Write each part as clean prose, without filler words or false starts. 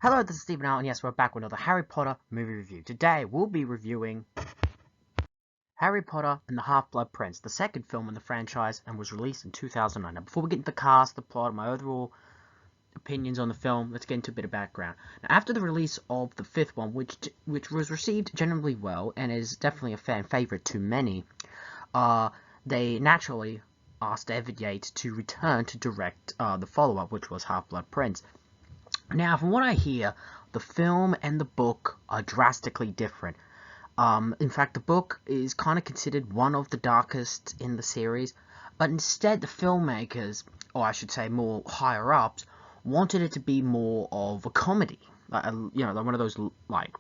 Hello, this is Stephen Al, and yes, we're back with another Harry Potter movie review. Today, we'll be reviewing Harry Potter and the Half-Blood Prince, the second film in the franchise, and was released in 2009. Now, before we get into the cast, the plot, and my overall opinions on the film, let's get into a bit of background. Now, after the release of the fifth one, which was received generally well, and is definitely a fan favorite to many, they naturally asked David Yates to return to direct the follow-up, which was Half-Blood Prince. Now, from what I hear, the film and the book are drastically different. In fact, the book is kind of considered one of the darkest in the series, but instead the filmmakers, or I should say more higher-ups, wanted it to be more of a comedy. Like one of those, like,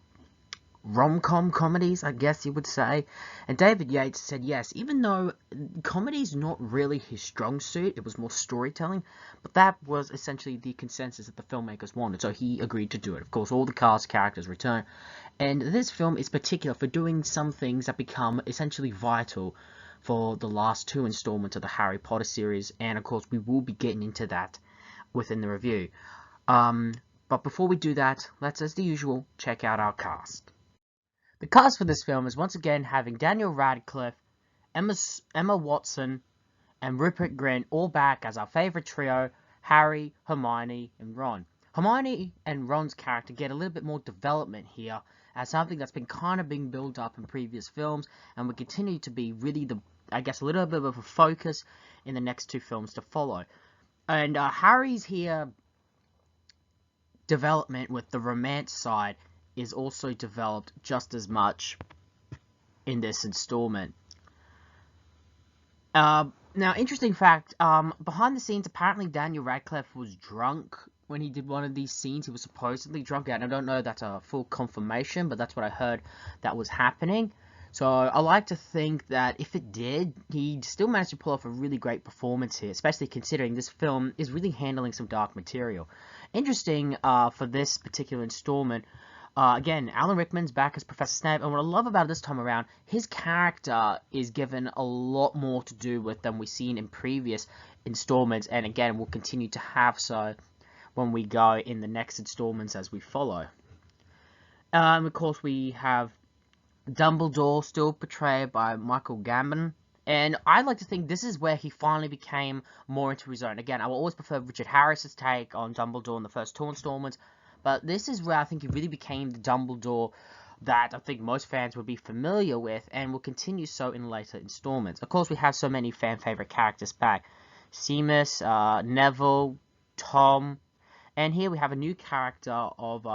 rom-com comedies, I guess you would say. And David Yates said yes, even though comedy's not really his strong suit, it was more storytelling, but that was essentially the consensus that the filmmakers wanted, so he agreed to do it. Of course, all the cast characters return, and this film is particular for doing some things that become essentially vital for the last two installments of the Harry Potter series, and of course we will be getting into that within the review. But before we do that, let's, as the usual, check out our cast. The cast for this film is once again having Daniel Radcliffe, Emma Watson, and Rupert Grint all back as our favourite trio, Harry, Hermione, and Ron. Hermione and Ron's character get a little bit more development here as something that's been kind of being built up in previous films and will continue to be really a little bit of a focus in the next two films to follow. And Harry's here development with the romance side is also developed just as much in this installment. Now, interesting fact, behind the scenes, apparently Daniel Radcliffe was drunk when he did one of these scenes. He was supposedly drunk, and I don't know if that's a full confirmation, but that's what I heard that was happening. So I like to think that if it did, he still managed to pull off a really great performance here, especially considering this film is really handling some dark material. Interesting for this particular installment, again, Alan Rickman's back as Professor Snape, and what I love about this time around, his character is given a lot more to do with than we've seen in previous installments, and again, will continue to have so when we go in the next installments as we follow. Of course, we have Dumbledore, still portrayed by Michael Gambon, and I like to think this is where he finally became more into his own. Again, I will always prefer Richard Harris's take on Dumbledore in the first two installments, but this is where I think he really became the Dumbledore that I think most fans will be familiar with and will continue so in later installments. Of course, we have so many fan-favorite characters back. Seamus, Neville, Tom, and here we have a new character of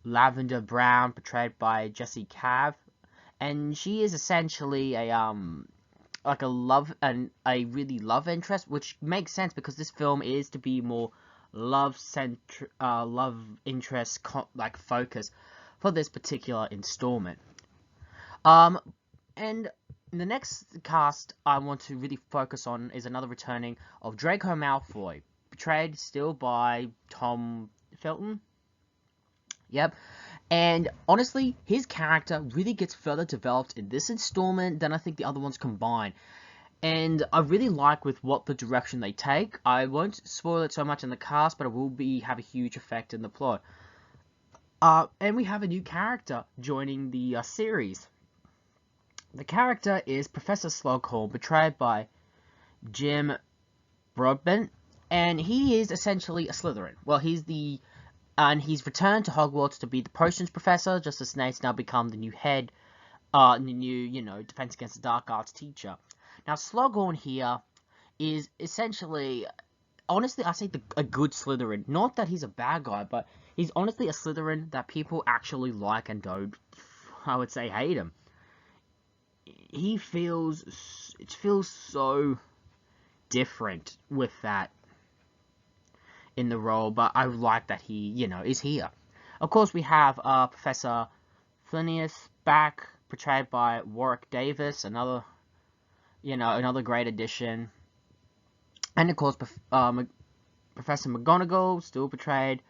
Lavender Brown, portrayed by Jessie Cav, and she is essentially a really love interest, which makes sense because this film is to be more love interest focus for this particular installment. And the next cast I want to really focus on is another returning of Draco Malfoy, portrayed still by Tom Felton. Yep. And honestly, his character really gets further developed in this installment than I think the other ones combined. And I really like with what the direction they take. I won't spoil it so much in the cast, but it will have a huge effect in the plot. And we have a new character joining the series. The character is Professor Slughorn, portrayed by Jim Broadbent, and he is essentially a Slytherin. Well, he's returned to Hogwarts to be the potions professor, just as Snape's now become the new head, the new, Defense Against the Dark Arts teacher. Now, Slughorn here is essentially, honestly, I say a good Slytherin. Not that he's a bad guy, but he's honestly a Slytherin that people actually like and don't, I would say, hate him. It feels so different with that in the role, but I like that he, is here. Of course, we have Professor Phineas back, portrayed by Warwick Davis, another great addition. And of course, Professor McGonagall, still portrayed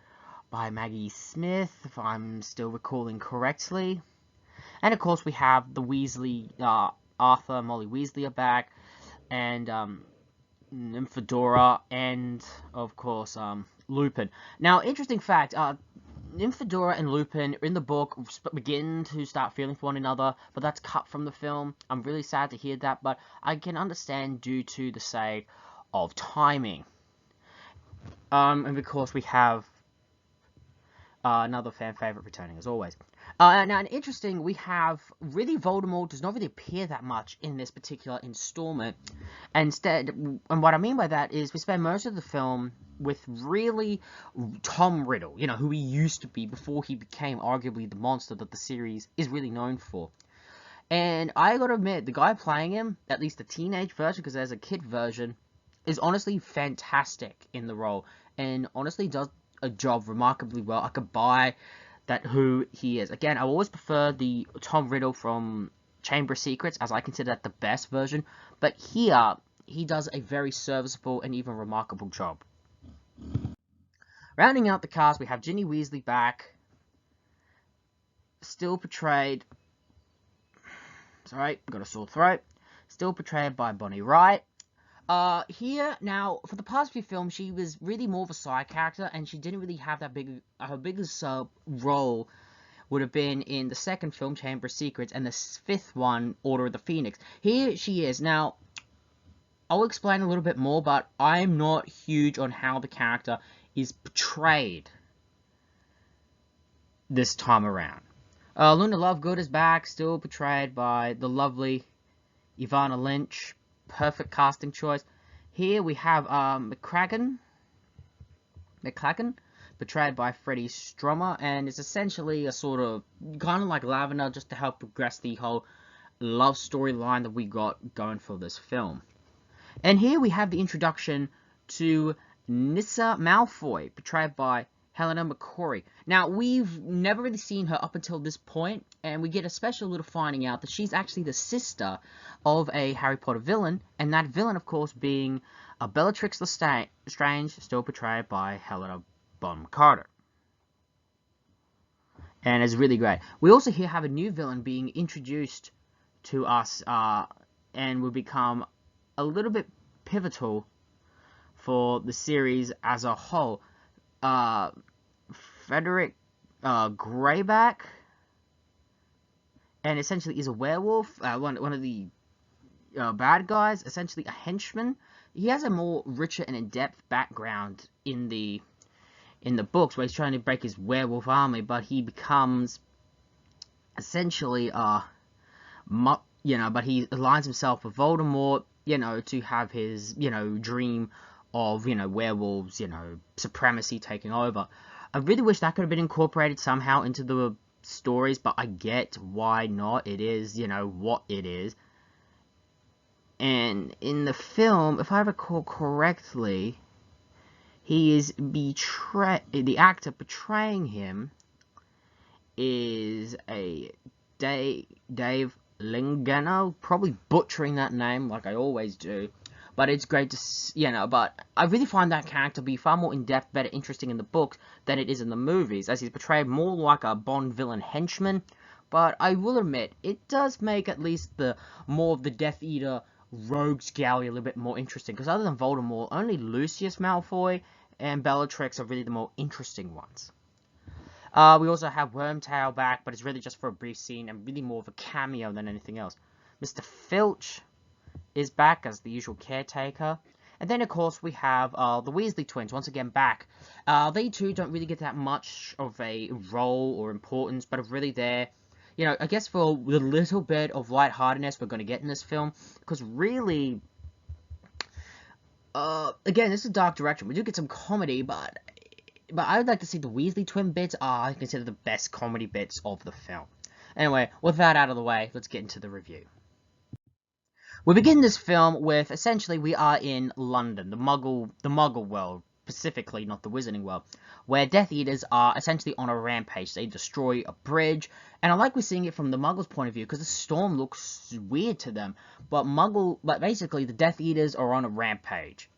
by Maggie Smith, if I'm still recalling correctly. And of course, we have the Weasley, Arthur, Molly Weasley are back, and Nymphadora, and of course Lupin. Now, interesting fact, Nymphadora and Lupin in the book begin to start feeling for one another, but that's cut from the film. I'm really sad to hear that, but I can understand due to the sake of timing. And of course we have another fan favorite returning as always. Now, and interesting, we have really Voldemort does not really appear that much in this particular installment. Instead, and what I mean by that is we spend most of the film with really Tom Riddle, you know, who he used to be before he became arguably the monster that the series is really known for. And I gotta admit, the guy playing him, at least the teenage version, because there's a kid version, is honestly fantastic in the role, and honestly does a job remarkably well. I could buy that who he is. Again, I always prefer the Tom Riddle from Chamber of Secrets, as I consider that the best version, but here, he does a very serviceable and even remarkable job. Rounding out the cast, we have Ginny Weasley back, still portrayed, sorry, got a sore throat, still portrayed by Bonnie Wright. Here, now, for the past few films, she was really more of a side character, and she didn't really have that big, her biggest role would have been in the second film, Chamber of Secrets, and the fifth one, Order of the Phoenix. Here she is. Now, I'll explain a little bit more, but I'm not huge on how the character is portrayed this time around. Luna Lovegood is back, still portrayed by the lovely Ivana Lynch. Perfect casting choice. Here we have McCracken, portrayed by Freddie Stroma, and it's essentially a sort of, kind of like Lavender, just to help progress the whole love storyline that we got going for this film. And here we have the introduction to Nyssa Malfoy, portrayed by Helena McCrory. Now, we've never really seen her up until this point, and we get a special little finding out that she's actually the sister of a Harry Potter villain, and that villain, of course, being Bellatrix Lestrange, still portrayed by Helena Bonham Carter. And it's really great. We also here have a new villain being introduced to us, and will become a little bit pivotal for the series as a whole. Frederick Greyback, and essentially is a werewolf, one of the bad guys, essentially a henchman. He has a more richer and in-depth background in the books, where he's trying to break his werewolf army, but he becomes essentially but he aligns himself with Voldemort, to have his, dream of, werewolves, supremacy taking over. I really wish that could have been incorporated somehow into the stories, but I get why not. It is, what it is. And in the film, if I recall correctly, he is the actor portraying him is a Dave Lingano, probably butchering that name like I always do. But it's great to, but I really find that character to be far more in-depth, better, interesting in the books than it is in the movies, as he's portrayed more like a Bond villain henchman. But I will admit, it does make at least more of the Death Eater rogues gallery a little bit more interesting, because other than Voldemort, only Lucius Malfoy and Bellatrix are really the more interesting ones. We also have Wormtail back, but it's really just for a brief scene, and really more of a cameo than anything else. Mr. Filch is back as the usual caretaker. And then, of course, we have the Weasley twins, once again back. They, too, don't really get that much of a role or importance, but are really there, I guess for the little bit of lightheartedness we're going to get in this film. Because really, again, this is a dark direction. We do get some comedy, but I would like to see the Weasley twin bits are, I consider, the best comedy bits of the film. Anyway, with that out of the way, let's get into the review. We begin this film with, essentially, we are in London, the Muggle world, specifically, not the Wizarding world, where Death Eaters are essentially on a rampage. They destroy a bridge, and I like we're seeing it from the Muggles' point of view, because the storm looks weird to them, but basically, the Death Eaters are on a rampage.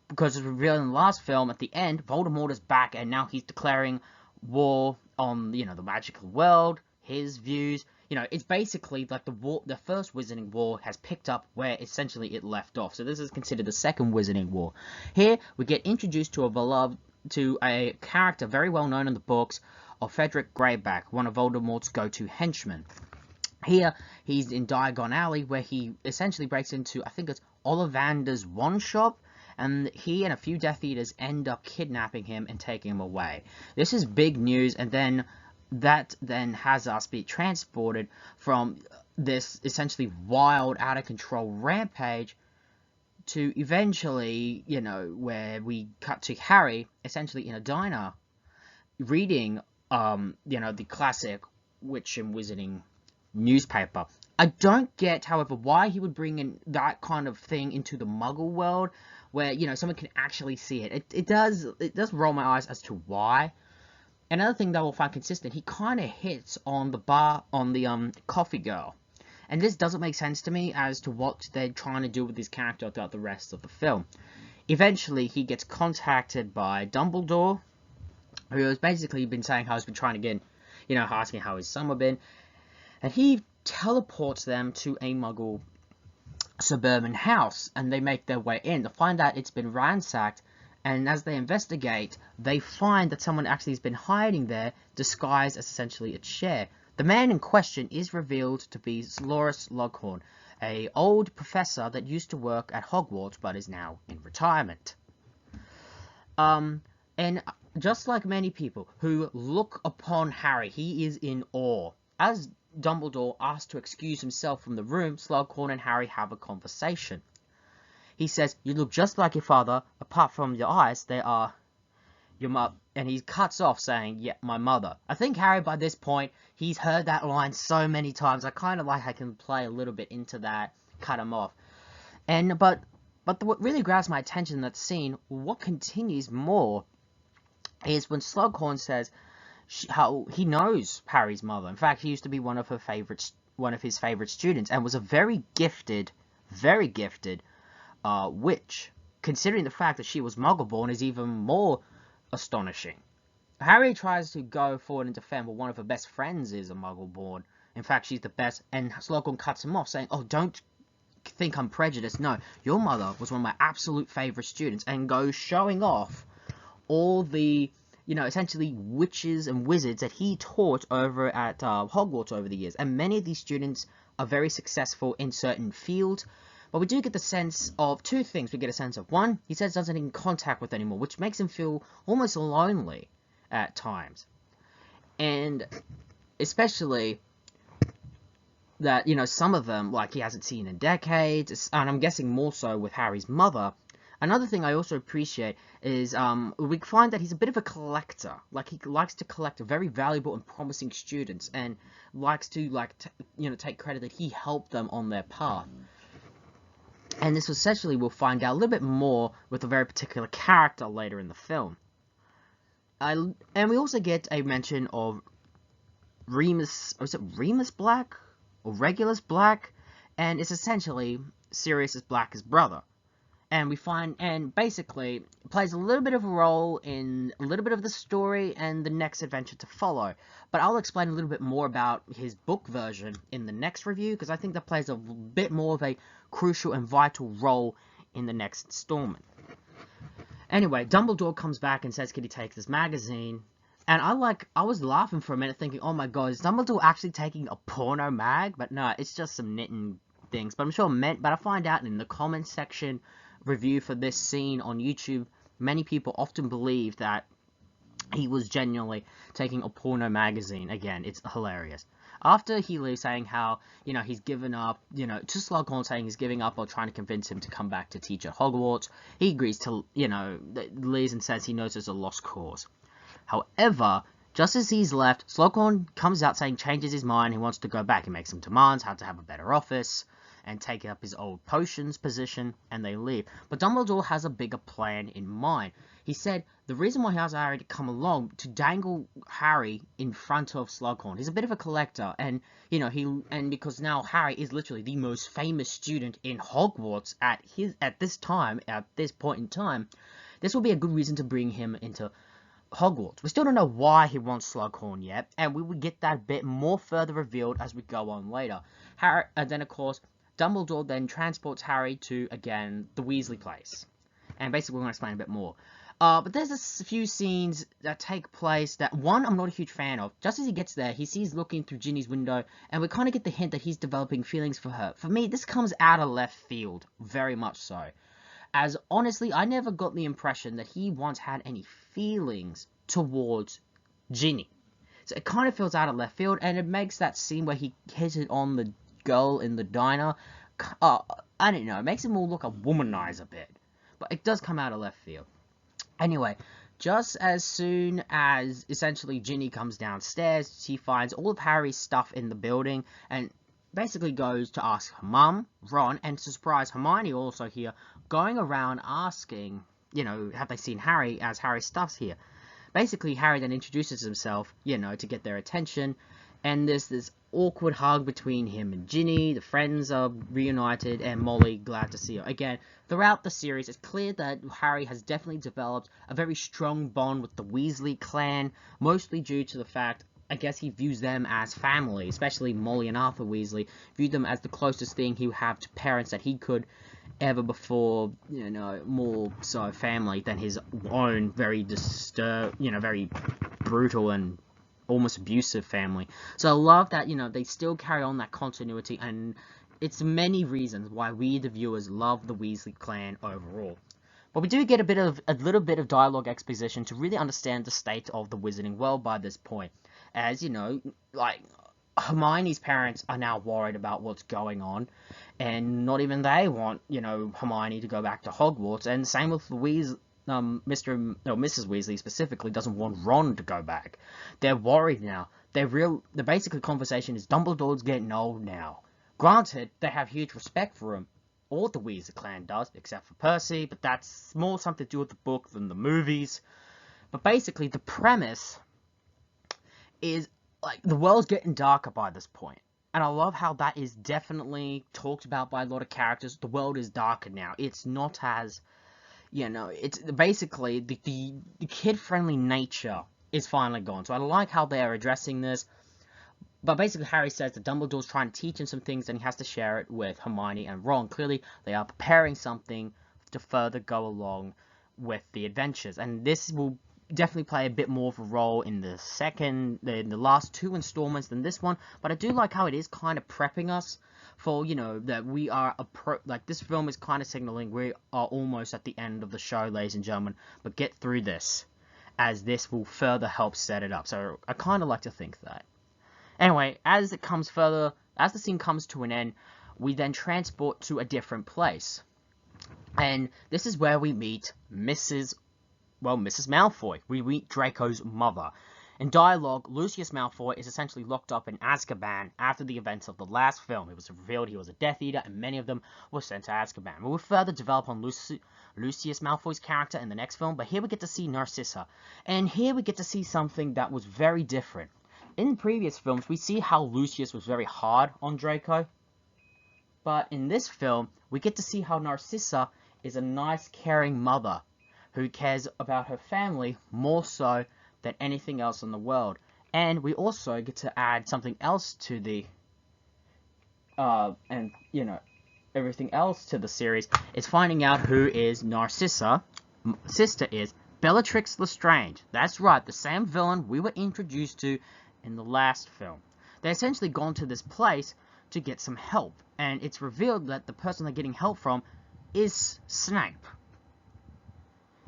Because as revealed in the last film, at the end, Voldemort is back, and now he's declaring war on, the magical world, his views. It's basically like the first Wizarding War has picked up where essentially it left off. So this is considered the second Wizarding War. Here, we get introduced to a beloved to a character very well known in the books of Frederick Greyback, one of Voldemort's go-to henchmen. Here, he's in Diagon Alley, where he essentially breaks into, I think it's Ollivander's wand shop, and he and a few Death Eaters end up kidnapping him and taking him away. This is big news, and then that then has us be transported from this essentially wild, out-of-control rampage to eventually, you know, where we cut to Harry, essentially in a diner, reading, you know, the classic witch and wizarding newspaper. I don't get, however, why he would bring in that kind of thing into the Muggle world, where, you know, someone can actually see it. It does roll my eyes as to why. Another thing that we'll find consistent, he kind of hits on the coffee girl. And this doesn't make sense to me as to what they're trying to do with his character throughout the rest of the film. Eventually, he gets contacted by Dumbledore, who has basically been saying how he's been trying to get, you know, asking how his summer been. And he teleports them to a Muggle suburban house, and they make their way in to find out it's been ransacked. And as they investigate, they find that someone actually has been hiding there, disguised as essentially a chair. The man in question is revealed to be Loris Slughorn, an old professor that used to work at Hogwarts but is now in retirement. And just like many people who look upon Harry, he is in awe. As Dumbledore asks to excuse himself from the room, Slughorn and Harry have a conversation. He says, "You look just like your father, apart from your eyes, they are your mother," and he cuts off saying, "Yeah, my mother." I think Harry, by this point, he's heard that line so many times. I kind of like I can play a little bit into that, cut him off. But what really grabs my attention in that scene, what continues more, is when Slughorn says how he knows Harry's mother. In fact, he used to be one of his favorite students, and was a very gifted witch. Considering the fact that she was Muggle-born is even more astonishing. Harry tries to go forward and defend, but one of her best friends is a Muggle-born. In fact, she's the best, and Slughorn cuts him off, saying, "Oh, don't think I'm prejudiced. No, your mother was one of my absolute favorite students," and goes showing off all the, you know, essentially witches and wizards that he taught over at Hogwarts over the years. And many of these students are very successful in certain fields. But we do get the sense of two things. We get a sense of, one, he says doesn't in contact with anymore, which makes him feel almost lonely at times. And especially that, you know, some of them, like, he hasn't seen in decades, and I'm guessing more so with Harry's mother. Another thing I also appreciate is we find that he's a bit of a collector. Like, he likes to collect very valuable and promising students, and likes to, like, you know, take credit that he helped them on their path. And this essentially we'll find out a little bit more with a very particular character later in the film. And we also get a mention of Remus, or is it Remus Black? Or Regulus Black? And it's essentially Sirius Black's brother. And we find, and basically plays a little bit of a role in a little bit of the story and the next adventure to follow. But I'll explain a little bit more about his book version in the next review, because I think that plays a bit more of a crucial and vital role in the next installment. Anyway, Dumbledore comes back and says, "Can he take this magazine?" And I was laughing for a minute thinking, oh my god, is Dumbledore actually taking a porno mag? But no, it's just some knitting things. But I'm sure but I find out in the comments section review for this scene on YouTube, many people often believe that he was genuinely taking a porno magazine. Again, it's hilarious. After he leaves, saying how, you know, he's given up, you know, to Slughorn, saying he's giving up or trying to convince him to come back to teach at Hogwarts, he agrees to, you know, leaves and says he knows it's a lost cause. However, just as he's left, Slughorn comes out saying changes his mind, he wants to go back. He makes some demands, how to have a better office, and take up his old potions position, and they leave. But Dumbledore has a bigger plan in mind. He said the reason why he has Harry to come along, to dangle Harry in front of Slughorn. He's a bit of a collector, and, you know, because now Harry is literally the most famous student in Hogwarts at this point in time, this will be a good reason to bring him into Hogwarts. We still don't know why he wants Slughorn yet, and we will get that bit more further revealed as we go on later. And then, of course, Dumbledore then transports Harry to, again, the Weasley place. And basically, we're going to explain a bit more. But there's a few scenes that take place that, one, I'm not a huge fan of. Just as he gets there, he sees looking through Ginny's window, and we kind of get the hint that he's developing feelings for her. For me, this comes out of left field, very much so. As, honestly, I never got the impression that he once had any feelings towards Ginny. So it kind of feels out of left field, and it makes that scene where he hits it on the girl in the diner, I don't know, it makes him all look a womanizer a bit. But it does come out of left field. Anyway, just as soon as, essentially, Ginny comes downstairs, she finds all of Harry's stuff in the building, and basically goes to ask her mum, Ron, and to surprise Hermione also here, going around asking, you know, have they seen Harry, as Harry's stuff's here. Basically, Harry then introduces himself, you know, to get their attention, and there's this awkward hug between him and Ginny. The friends are reunited, and Molly glad to see her. Again, throughout the series, it's clear that Harry has definitely developed a very strong bond with the Weasley clan, mostly due to the fact, I guess, he views them as family, especially Molly and Arthur Weasley, viewed them as the closest thing he would have to parents that he could ever before, you know, more so family than his own very very brutal and almost abusive family. So I love that, you know, they still carry on that continuity, and it's many reasons why we, the viewers, love the Weasley clan overall. But we do get a little bit of dialogue exposition to really understand the state of the wizarding world by this point. As, you know, like, Hermione's parents are now worried about what's going on, and not even they want, you know, Hermione to go back to Hogwarts, and same with Mrs. Weasley specifically doesn't want Ron to go back. They're worried now. The basically conversation is Dumbledore's getting old now. Granted, they have huge respect for him. All the Weasley clan does, except for Percy, but that's more something to do with the book than the movies. But basically, the premise is, like, the world's getting darker by this point. And I love how that is definitely talked about by a lot of characters. The world is darker now. It's not as, you know, it's basically the kid-friendly nature is finally gone. So I like how they are addressing this. But basically, Harry says that Dumbledore's trying to teach him some things, and he has to share it with Hermione and Ron. Clearly, they are preparing something to further go along with the adventures. And this will definitely play a bit more of a role in the last two installments than this one. But I do like how it is kind of prepping us for, you know, that we are like, this film is kind of signaling we are almost at the end of the show, ladies and gentlemen. But get through this, as this will further help set it up. So I kind of like to think that. Anyway, as the scene comes to an end, we then transport to a different place. And this is where we meet Mrs. Malfoy. We meet Draco's mother. In dialogue, Lucius Malfoy is essentially locked up in Azkaban after the events of the last film. It was revealed he was a Death Eater, and many of them were sent to Azkaban. We will further develop on Lucius Malfoy's character in the next film, but here we get to see Narcissa. And here we get to see something that was very different. In previous films, we see how Lucius was very hard on Draco. But in this film, we get to see how Narcissa is a nice, caring mother who cares about her family more so than anything else in the world. And we also get to add something else to the, everything else to the series is finding out who is Narcissa. Sister is Bellatrix Lestrange. That's right, the same villain we were introduced to in the last film. They essentially gone to this place to get some help, and it's revealed that the person they're getting help from is Snape.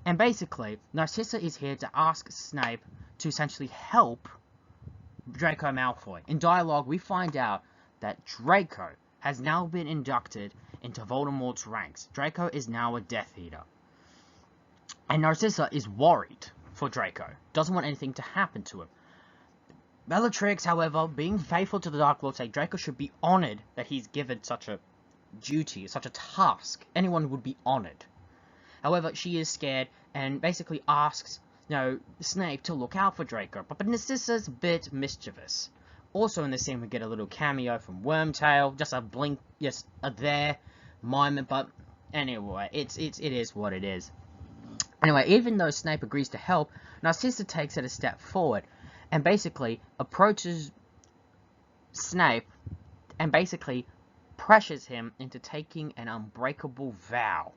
And basically, Narcissa is here to ask Snape to essentially help Draco Malfoy. In dialogue, we find out that Draco has now been inducted into Voldemort's ranks. Draco is now a Death Eater. And Narcissa is worried for Draco, doesn't want anything to happen to him. Bellatrix, however, being faithful to the Dark Lord, say Draco should be honored that he's given such a duty, such a task. Anyone would be honored. However, she is scared and basically asks, you know, Snape to look out for Draco. But Narcissa's a bit mischievous. Also in this scene, we get a little cameo from Wormtail, just a blink, just a there moment. But anyway, it is what it is. Anyway, even though Snape agrees to help, Narcissa takes it a step forward and basically approaches Snape and basically pressures him into taking an unbreakable vow.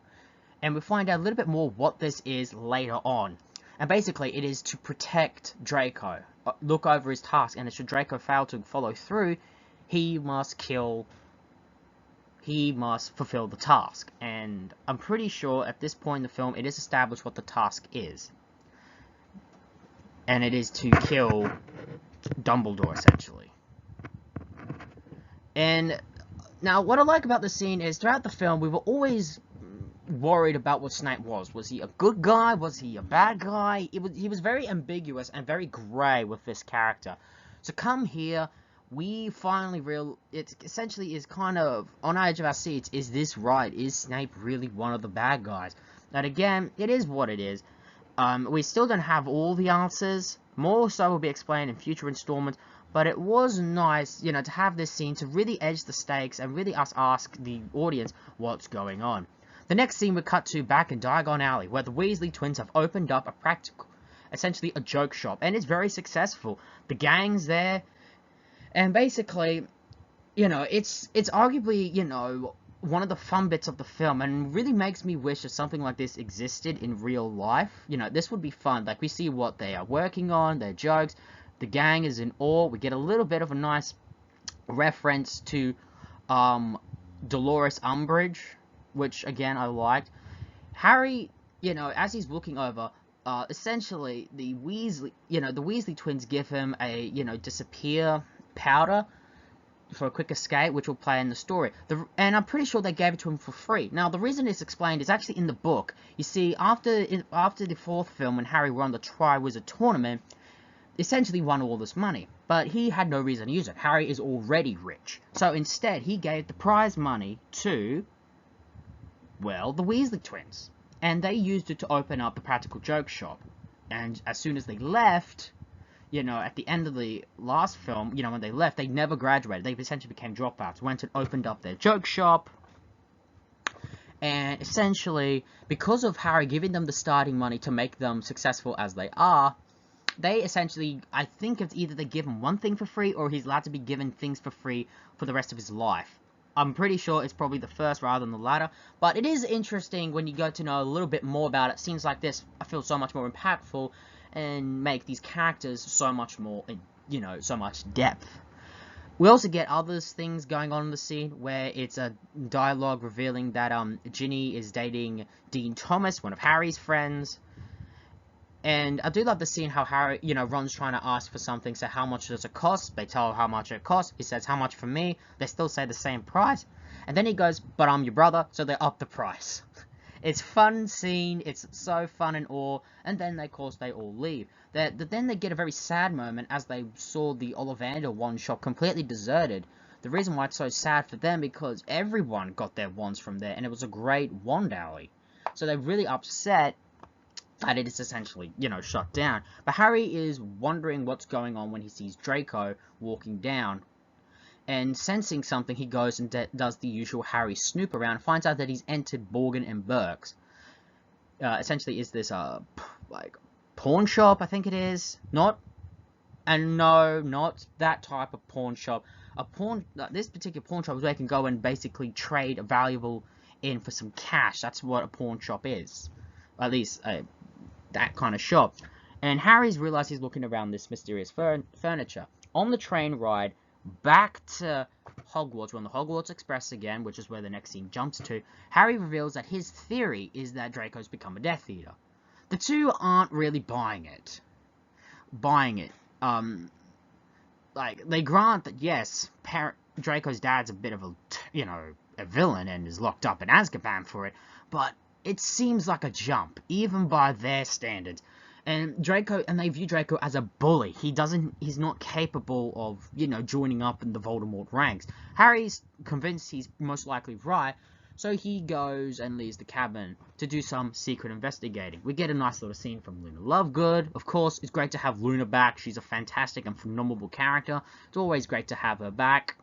and we find out a little bit more what this is later on. And basically, it is to protect Draco, look over his task, and should Draco fail to follow through, he must fulfill the task. And I'm pretty sure at this point in the film, it is established what the task is. And it is to kill Dumbledore, essentially. And now, what I like about the scene is, throughout the film, we were always worried about what Snape was. Was he a good guy? Was he a bad guy? He was very ambiguous and very grey with this character. So come here, we finally it essentially is kind of on the edge of our seats. Is this right? Is Snape really one of the bad guys? And again, it is what it is. We still don't have all the answers. More so will be explained in future installments. But it was nice, you know, to have this scene to really edge the stakes and really ask the audience what's going on. The next scene we cut to back in Diagon Alley, where the Weasley twins have opened up essentially a joke shop, and it's very successful. The gang's there, and basically, you know, it's arguably, you know, one of the fun bits of the film, and really makes me wish that something like this existed in real life. You know, this would be fun. Like, we see what they are working on, their jokes. The gang is in awe. We get a little bit of a nice reference to Dolores Umbridge, which again I liked. Harry, you know, as he's looking over, essentially the Weasley twins give him a, you know, disappear powder for a quick escape, which will play in the story. And I'm pretty sure they gave it to him for free. Now, the reason it's explained is actually in the book. You see, after the fourth film, when Harry won the Triwizard Tournament, essentially won all this money, but he had no reason to use it. Harry is already rich, so instead he gave the prize money to, well, the Weasley twins, and they used it to open up the practical joke shop. And as soon as they left, you know, at the end of the last film, you know, when they left, they never graduated. They essentially became dropouts, went and opened up their joke shop, and essentially, because of Harry giving them the starting money to make them successful as they are, they essentially, I think it's either they give him one thing for free, or he's allowed to be given things for free for the rest of his life. I'm pretty sure it's probably the first rather than the latter, but it is interesting when you go to know a little bit more about it. Scenes like this, I feel, so much more impactful, and make these characters so much more, you know, so much depth. We also get other things going on in the scene, where it's a dialogue revealing that Ginny is dating Dean Thomas, one of Harry's friends. And I do love the scene how Harry, you know, Ron's trying to ask for something, so how much does it cost? They tell how much it costs. He says, how much for me? They still say the same price. And then he goes, but I'm your brother, so they up the price. It's fun scene, it's so fun and awe, and then, of course, they all leave. Then they get a very sad moment as they saw the Ollivander wand shop completely deserted. The reason why it's so sad for them, because everyone got their wands from there, and it was a great wand alley. So they're really upset that it is essentially, you know, shut down. But Harry is wondering what's going on when he sees Draco walking down. And sensing something, he goes and does the usual Harry snoop around, finds out that he's entered Borgin and Burke's. Essentially is this, like, pawn shop, I think it is. No, not that type of pawn shop. This particular pawn shop is where you can go and basically trade a valuable in for some cash. That's what a pawn shop is. At least, that kind of shop. And Harry's realized he's looking around this mysterious furniture. On the train ride back to Hogwarts, we're on the Hogwarts Express again, which is where the next scene jumps to, Harry reveals that his theory is that Draco's become a Death Eater. The two aren't really buying it. Like, they grant that, yes, Draco's dad's a bit of a, you know, a villain and is locked up in Azkaban for it, but it seems like a jump, even by their standards. And they view Draco as a bully. He's not capable of, you know, joining up in the Voldemort ranks. Harry's convinced he's most likely right, so he goes and leaves the cabin to do some secret investigating. We get a nice little scene from Luna Lovegood. Of course, it's great to have Luna back. She's a fantastic and phenomenal character. It's always great to have her back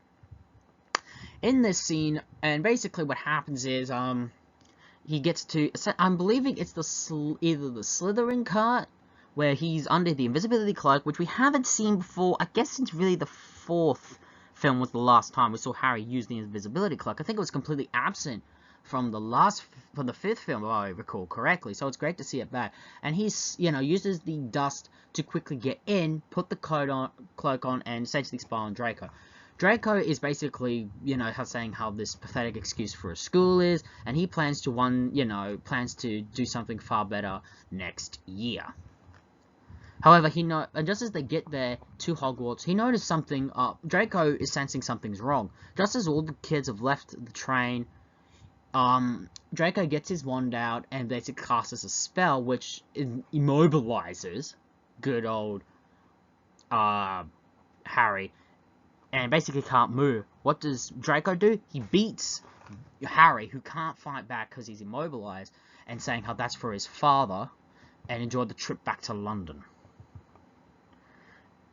in this scene. And basically what happens is, he gets to, I'm believing it's either the Slytherin cart, where he's under the invisibility cloak, which we haven't seen before. I guess since really the fourth film was the last time we saw Harry use the invisibility cloak. I think it was completely absent from the fifth film, if I recall correctly. So it's great to see it back. And he's, uses the dust to quickly get in, put the cloak on, and essentially spy on Draco. Draco is basically, saying how this pathetic excuse for a school is, and he plans to do something far better next year. However, and just as they get there to Hogwarts, he noticed something up. Draco is sensing something's wrong. Just as all the kids have left the train, Draco gets his wand out and basically casts a spell which immobilizes good old Harry, and basically can't move. What does Draco do? He beats Harry, who can't fight back because he's immobilized, and saying how that's for his father, and enjoyed the trip back to London.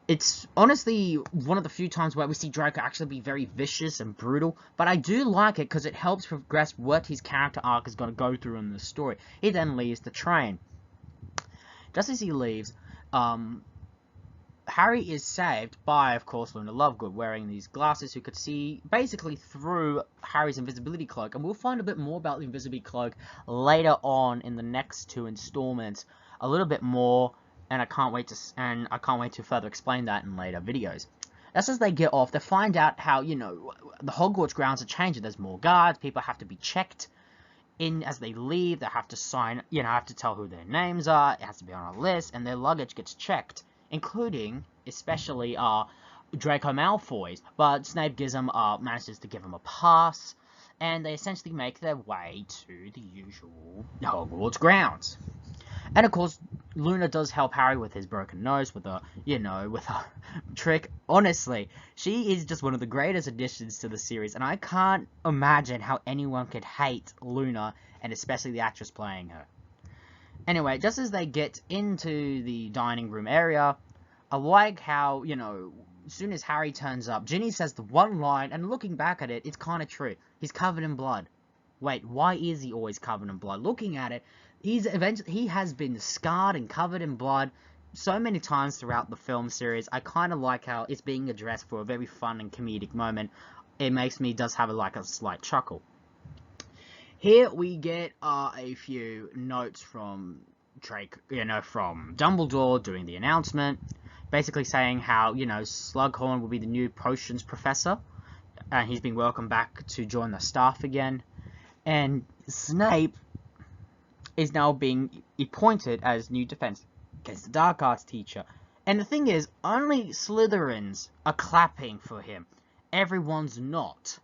It's honestly one of the few times where we see Draco actually be very vicious and brutal, but I do like it because it helps progress what his character arc is going to go through in the story. He then leaves the train. Just as he leaves, Harry is saved by, of course, Luna Lovegood, wearing these glasses who could see basically through Harry's invisibility cloak, and we'll find a bit more about the invisibility cloak later on in the next two installments, a little bit more. And I can't wait to further explain that in later videos. Just as they get off, they find out how, the Hogwarts grounds are changing. There's more guards, people have to be checked in as they leave, they have to sign, have to tell who their names are, it has to be on a list, and their luggage gets checked, including, especially, Draco Malfoy's, but Snape manages to give him a pass, and they essentially make their way to the usual Hogwarts grounds. And of course, Luna does help Harry with his broken nose with a trick. Honestly, she is just one of the greatest additions to the series, and I can't imagine how anyone could hate Luna, and especially the actress playing her. Anyway, just as they get into the dining room area, I like how, as soon as Harry turns up, Ginny says the one line, and looking back at it, it's kind of true. He's covered in blood. Wait, why is he always covered in blood? Looking at it, he has been scarred and covered in blood so many times throughout the film series. I kind of like how it's being addressed for a very fun and comedic moment. It does have a slight chuckle. Here we get a few notes from from Dumbledore doing the announcement, basically saying how, Slughorn will be the new potions professor, and he's been welcomed back to join the staff again, and Snape is now being appointed as new Defense Against the Dark Arts teacher. And the thing is, only Slytherins are clapping for him. Everyone's not.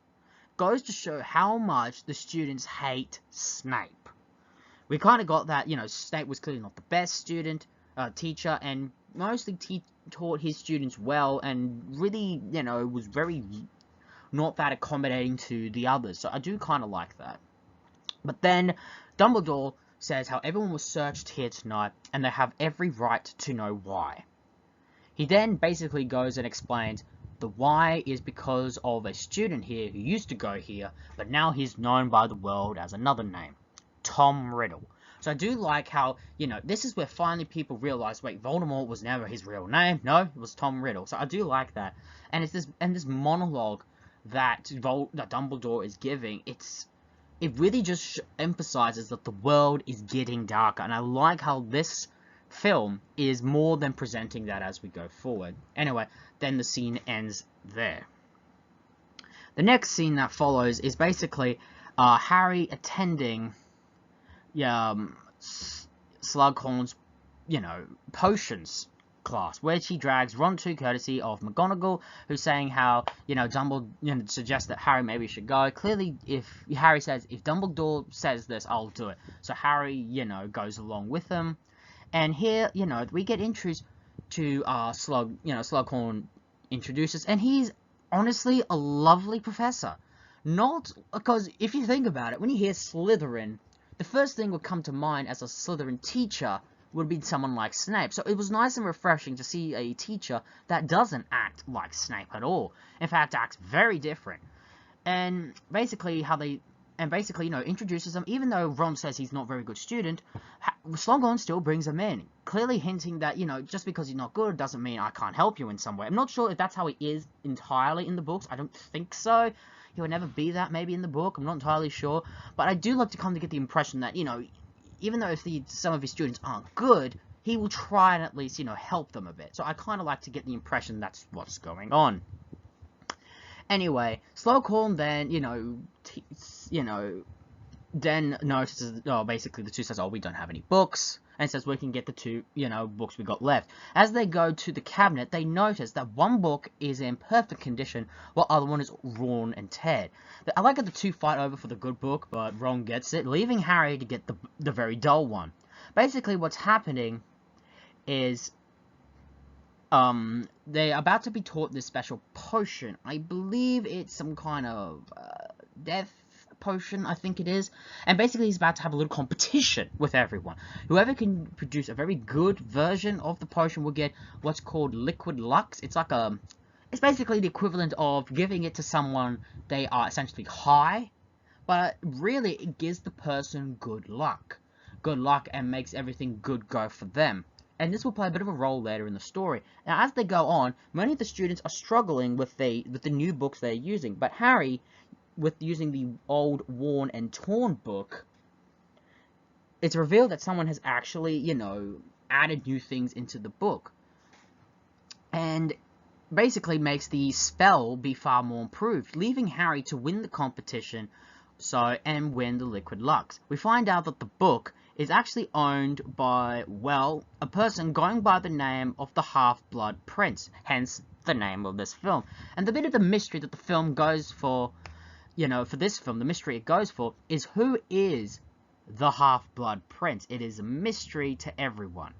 Goes to show how much the students hate Snape. We kind of got that, Snape was clearly not the best teacher, and mostly taught his students well, and really, was very not that accommodating to the others. So I do kind of like that. But then Dumbledore says how everyone was searched here tonight, and they have every right to know why. He then basically goes and explains the why is because of a student here who used to go here, but now he's known by the world as another name, Tom Riddle. So I do like how, this is where finally people realize, wait, Voldemort was never his real name. No, it was Tom Riddle. So I do like that. And it's this monologue that Dumbledore is giving, it really just emphasizes that the world is getting darker, and I like how this film is more than presenting that as we go forward. Anyway, then the scene ends there. The next scene that follows is basically Harry attending Slughorn's, potions class, where she drags Ron to courtesy of McGonagall, who's saying how, Dumbledore, suggests that Harry maybe should go. Clearly, if Harry says, if Dumbledore says this, I'll do it. So Harry, goes along with them. And here, we get introduced to Slughorn introduces, and he's honestly a lovely professor. Not, because if you think about it, when you hear Slytherin, the first thing would come to mind as a Slytherin teacher would be someone like Snape. So it was nice and refreshing to see a teacher that doesn't act like Snape at all. In fact, acts very different. And basically how they and basically, introduces them. Even though Ron says he's not a very good student, Slughorn still brings him in, clearly hinting that, just because he's not good doesn't mean I can't help you in some way. I'm not sure if that's how he is entirely in the books. I don't think so. He would never be that maybe in the book. I'm not entirely sure. But I do like to come to get the impression that, even though if some of his students aren't good, he will try and at least, help them a bit. So I kind of like to get the impression that's what's going on. Anyway, Slughorn then, then notices, basically the two says, we don't have any books, and says we can get the two, books we got left. As they go to the cabinet, they notice that one book is in perfect condition, while the other one is worn and teared. I like that the two fight over for the good book, but Ron gets it, leaving Harry to get the very dull one. Basically, what's happening is they're about to be taught this special potion. I believe it's some kind of death potion, I think it is. And basically he's about to have a little competition with everyone. Whoever can produce a very good version of the potion will get what's called liquid lux. It's like it's basically the equivalent of giving it to someone they are essentially high, but really it gives the person good luck. Good luck, and makes everything good go for them. And this will play a bit of a role later in the story. Now, as they go on, many of the students are struggling with the new books they're using. But Harry, with using the old, worn, and torn book, it's revealed that someone has actually, added new things into the book. And basically makes the spell be far more improved, leaving Harry to win the competition and win the liquid lux. We find out that the book is actually owned by, a person going by the name of the Half-Blood Prince, hence the name of this film. And the bit of the mystery that the film goes for, for this film, the mystery it goes for, is who is the Half-Blood Prince. It is a mystery to everyone.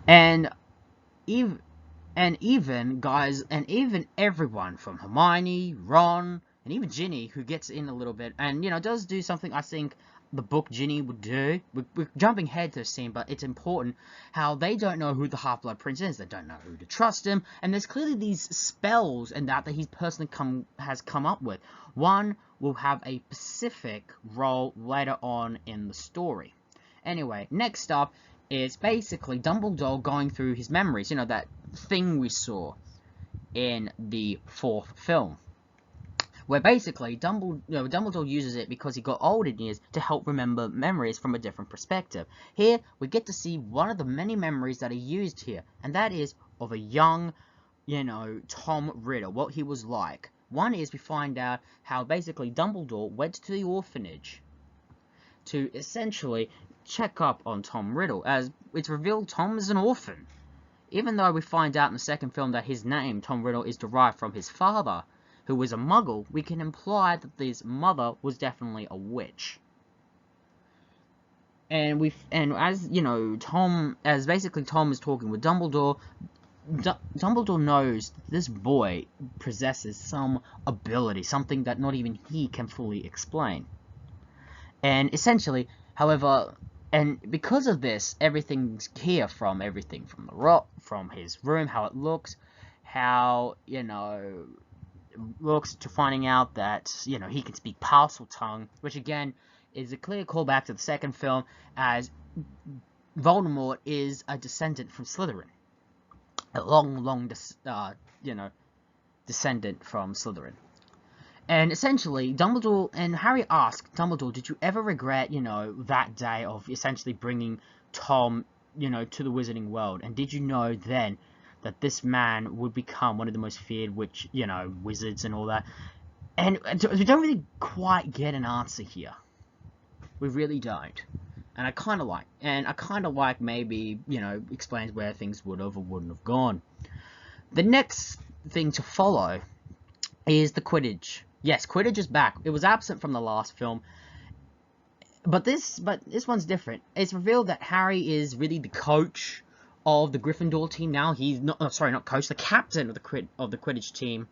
And even everyone from Hermione, Ron, and even Ginny, who gets in a little bit, and, does do something I think the book Ginny would do. We're jumping ahead to the scene, but it's important how they don't know who the Half-Blood Prince is. They don't know who to trust him, and there's clearly these spells and that he's personally has come up with. One will have a specific role later on in the story. Anyway, next up is basically Dumbledore going through his memories. That thing we saw in the 4th film, where basically Dumbledore uses it because he got old in years to help remember memories from a different perspective. Here, we get to see one of the many memories that are used here, and that is of a young, Tom Riddle, what he was like. One is we find out how basically Dumbledore went to the orphanage to essentially check up on Tom Riddle, as it's revealed Tom is an orphan. Even though we find out in the 2nd film that his name, Tom Riddle, is derived from his father, who was a muggle, we can imply that his mother was definitely a witch. And as Tom is talking with Dumbledore, Dumbledore knows this boy possesses some ability, something that not even he can fully explain. And essentially, however, and because of this, everything's here, from everything from the rock, from his room, how it looks, how, looks, to finding out that, he can speak Parseltongue, which again is a clear callback to the 2nd film, as Voldemort is a descendant from Slytherin. A long, descendant from Slytherin. And essentially, Dumbledore and Harry asked Dumbledore, did you ever regret, that day of essentially bringing Tom, to the Wizarding World? And did you know then that this man would become one of the most feared wizards and all that? And we don't really quite get an answer here. We really don't. And I kind of like, maybe, explains where things would have or wouldn't have gone. The next thing to follow is the Quidditch. Yes, Quidditch is back. It was absent from the last film, but this one's different. It's revealed that Harry is really the coach of the Gryffindor team now. He's not coach, the captain of the Quidditch team.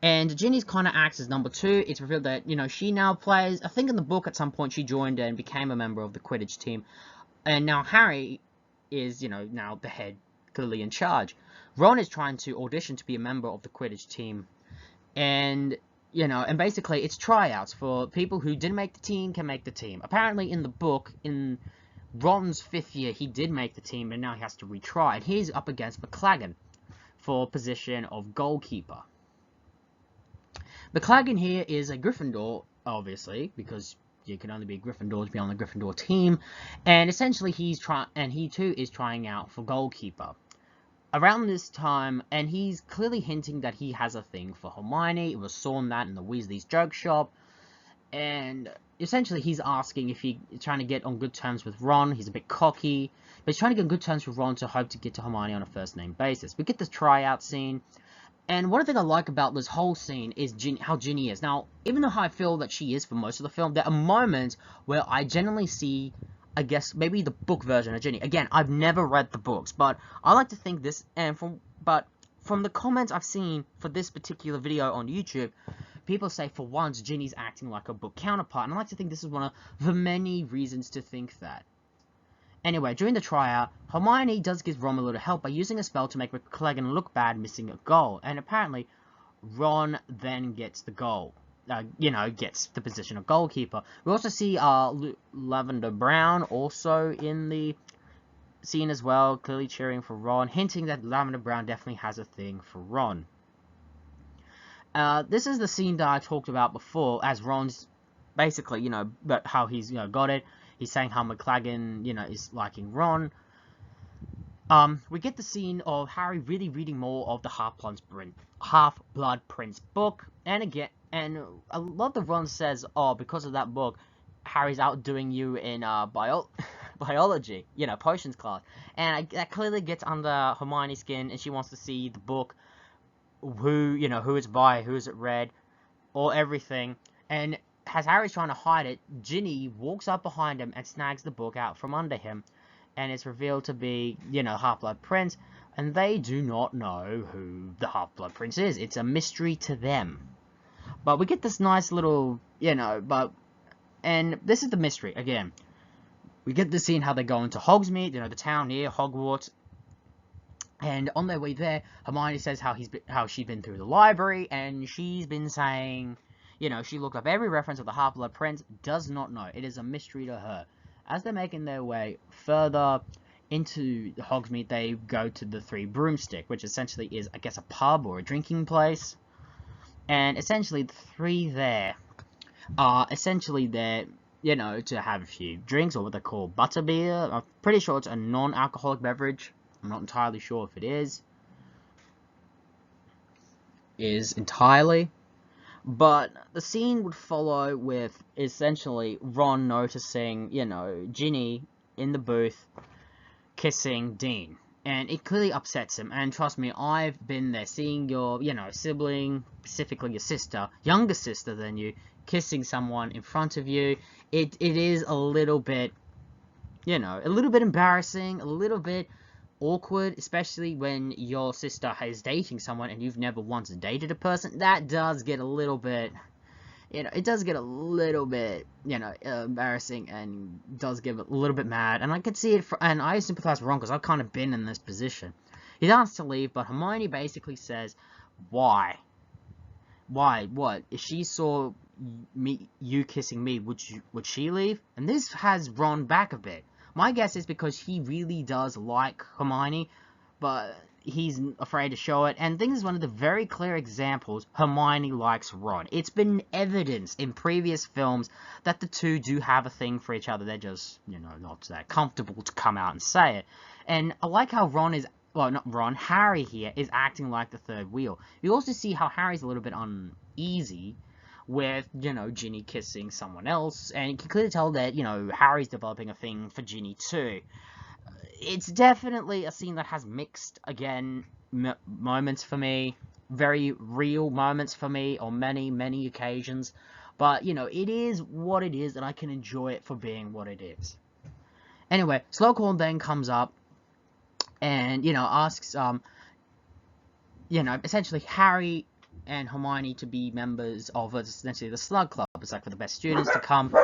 And Ginny's kind of acts as number 2. It's revealed that, she now plays, I think in the book at some point she joined and became a member of the Quidditch team. And now Harry is, now the head, clearly in charge. Ron is trying to audition to be a member of the Quidditch team. And you know, and basically it's tryouts for people who didn't make the team can make the team. Apparently in the book, in Ron's 5th year, he did make the team, and now he has to retry. And he's up against McLaggen for position of goalkeeper. McLaggen here is a Gryffindor, obviously, because you can only be a Gryffindor to be on the Gryffindor team. And essentially he too is trying out for goalkeeper. Around this time, and he's clearly hinting that he has a thing for Hermione. It was sawn that in the Weasley's joke shop. And essentially he's asking if he's trying to get on good terms with Ron. He's a bit cocky, but he's trying to get on good terms with Ron to hope to get to Hermione on a first name basis. We get this tryout scene. And one thing I like about this whole scene is how Ginny is. Now, even though I feel that she is for most of the film, there are moments where I genuinely see, I guess, maybe the book version of Ginny. Again, I've never read the books, but I like to think this, and from the comments I've seen for this particular video on YouTube, people say for once Ginny's acting like a book counterpart, and I like to think this is one of the many reasons to think that. Anyway, during the tryout, Hermione does give Ron a little help by using a spell to make McLaggen look bad missing a goal, and apparently Ron then gets the goal. Gets the position of goalkeeper. We also see Lavender Brown also in the scene as well, clearly cheering for Ron, hinting that Lavender Brown definitely has a thing for Ron. This is the scene that I talked about before, as Ron's basically, but how he's, got it. He's saying how McLaggen, is liking Ron. We get the scene of Harry really reading more of the Half-Blood Prince book. And again, and I love that Ron says, oh, because of that book, Harry's outdoing you in biology, potions class. And that clearly gets under Hermione's skin, and she wants to see the book, who it's by, who is it read, or everything. And as Harry's trying to hide it, Ginny walks up behind him and snags the book out from under him, and it's revealed to be, Half-Blood Prince, and they do not know who the Half-Blood Prince is. It's a mystery to them. But we get this nice little, and this is the mystery, again. We get to see how they go into Hogsmeade, the town near Hogwarts, and on their way there, Hermione says how she's been through the library, and she's been saying, she looked up every reference of the Half-Blood Prince, does not know. It is a mystery to her. As they're making their way further into Hogsmeade, they go to the Three Broomstick, which essentially is, I guess, a pub or a drinking place. And essentially, the three there are essentially there, to have a few drinks, or what they call butterbeer. I'm pretty sure it's a non-alcoholic beverage. I'm not entirely sure if it is entirely. But the scene would follow with essentially Ron noticing, Ginny in the booth kissing Dean. And it clearly upsets him. And trust me, I've been there seeing your, sibling, specifically your sister, younger sister than you, kissing someone in front of you. It is a little bit, a little bit embarrassing, a little bit awkward, especially when your sister is dating someone and you've never once dated a person. That does get a little bit, it does get a little bit, embarrassing, and does get a little bit mad. And I could see it, and I sympathize with Ron because I've kind of been in this position. He's asked to leave, but Hermione basically says, why? Why? What? If she saw you kissing me, would she leave? And this has Ron back a bit. My guess is because he really does like Hermione, but he's afraid to show it. And I think this is one of the very clear examples Hermione likes Ron. It's been evidenced in previous films that the two do have a thing for each other. They're just, not that comfortable to come out and say it. And I like how Harry here is acting like the third wheel. You also see how Harry's a little bit uneasy with, Ginny kissing someone else, and you can clearly tell that, Harry's developing a thing for Ginny too. It's definitely a scene that has mixed, again, moments for me, very real moments for me, on many, many occasions, but, it is what it is, and I can enjoy it for being what it is. Anyway, Slughorn then comes up, and, asks, essentially Harry and Hermione to be members of essentially the Slug Club. It's like for the best students to come,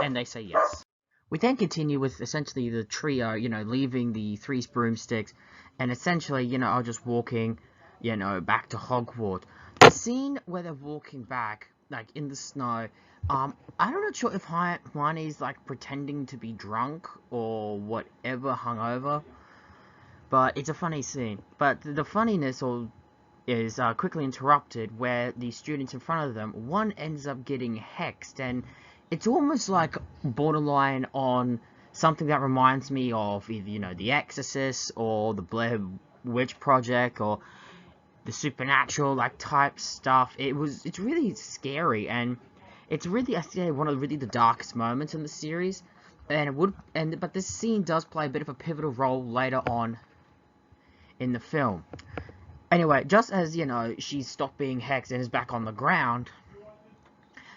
and they say yes. We then continue with essentially the trio, leaving the Three Broomsticks, and essentially, are just walking you know, back to Hogwarts. The scene where they're walking back, like, in the snow, I'm not sure if Hermione's, like, pretending to be drunk or whatever, hungover, but it's a funny scene. But the funniness is quickly interrupted where the students in front of them, one ends up getting hexed, and it's almost like borderline on something that reminds me of either, you know, The Exorcist or the Blair Witch Project or the supernatural like type stuff. It's really scary, and it's really, I say, one of really the darkest moments in the series. But this scene does play a bit of a pivotal role later on in the film. Anyway, just as, you know, she's stopped being hexed and is back on the ground,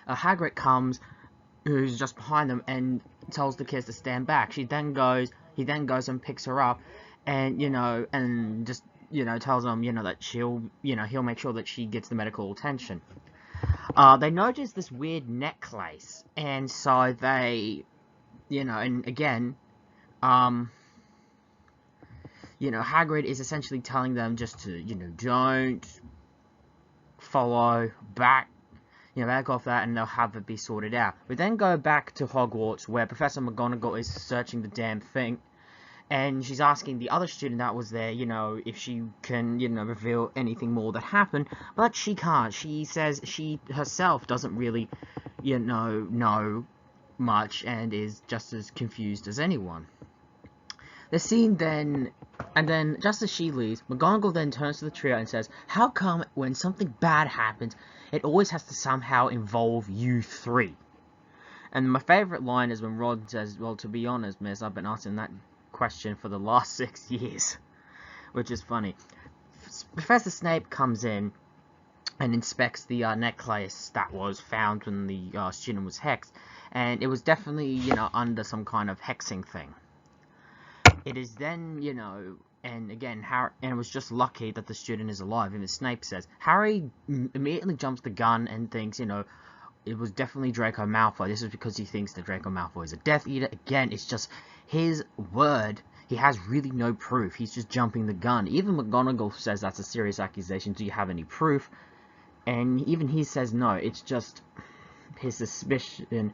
Hagrid comes, who's just behind them, and tells the kids to stand back. He then goes and picks her up, and, you know, and just, you know, tells them, you know, that he'll make sure that she gets the medical attention. They notice this weird necklace, and so they, you know, and again, you know, Hagrid is essentially telling them just to, you know, don't follow back, you know, back off that, and they'll have it be sorted out. We then go back to Hogwarts, where Professor McGonagall is searching the damn thing, and she's asking the other student that was there, you know, if she can, you know, reveal anything more that happened, but she can't. She says she herself doesn't really, you know much, and is just as confused as anyone. The scene then, and then just as she leaves, McGonagall then turns to the trio and says, "How come when something bad happens, it always has to somehow involve you three?" And my favourite line is when Ron says, "Well, to be honest, miss, I've been asking that question for the last 6 years," which is funny. Professor Snape comes in and inspects the necklace that was found when the student was hexed, and it was definitely, you know, under some kind of hexing thing. It is then, you know, and again, Harry, and it was just lucky that the student is alive. And as Snape says, Harry immediately jumps the gun and thinks, you know, it was definitely Draco Malfoy. This is because he thinks that Draco Malfoy is a Death Eater. Again, it's just his word. He has really no proof. He's just jumping the gun. Even McGonagall says that's a serious accusation. Do you have any proof? And even he says no. It's just his suspicion.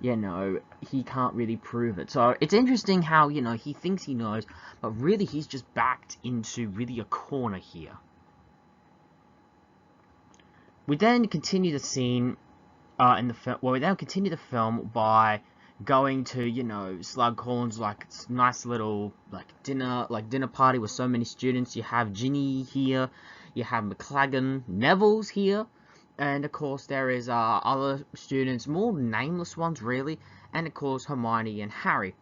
You know, he can't really prove it. So it's interesting how, you know, he thinks he knows, but really he's just backed into really a corner here. We then continue the scene in the film. Well, we then continue the film by going to, you know, Slughorn's like nice little dinner party with so many students. You have Ginny here, you have McLaggen, Neville's here. And, of course, there is other students, more nameless ones, really. And, of course, Hermione and Harry.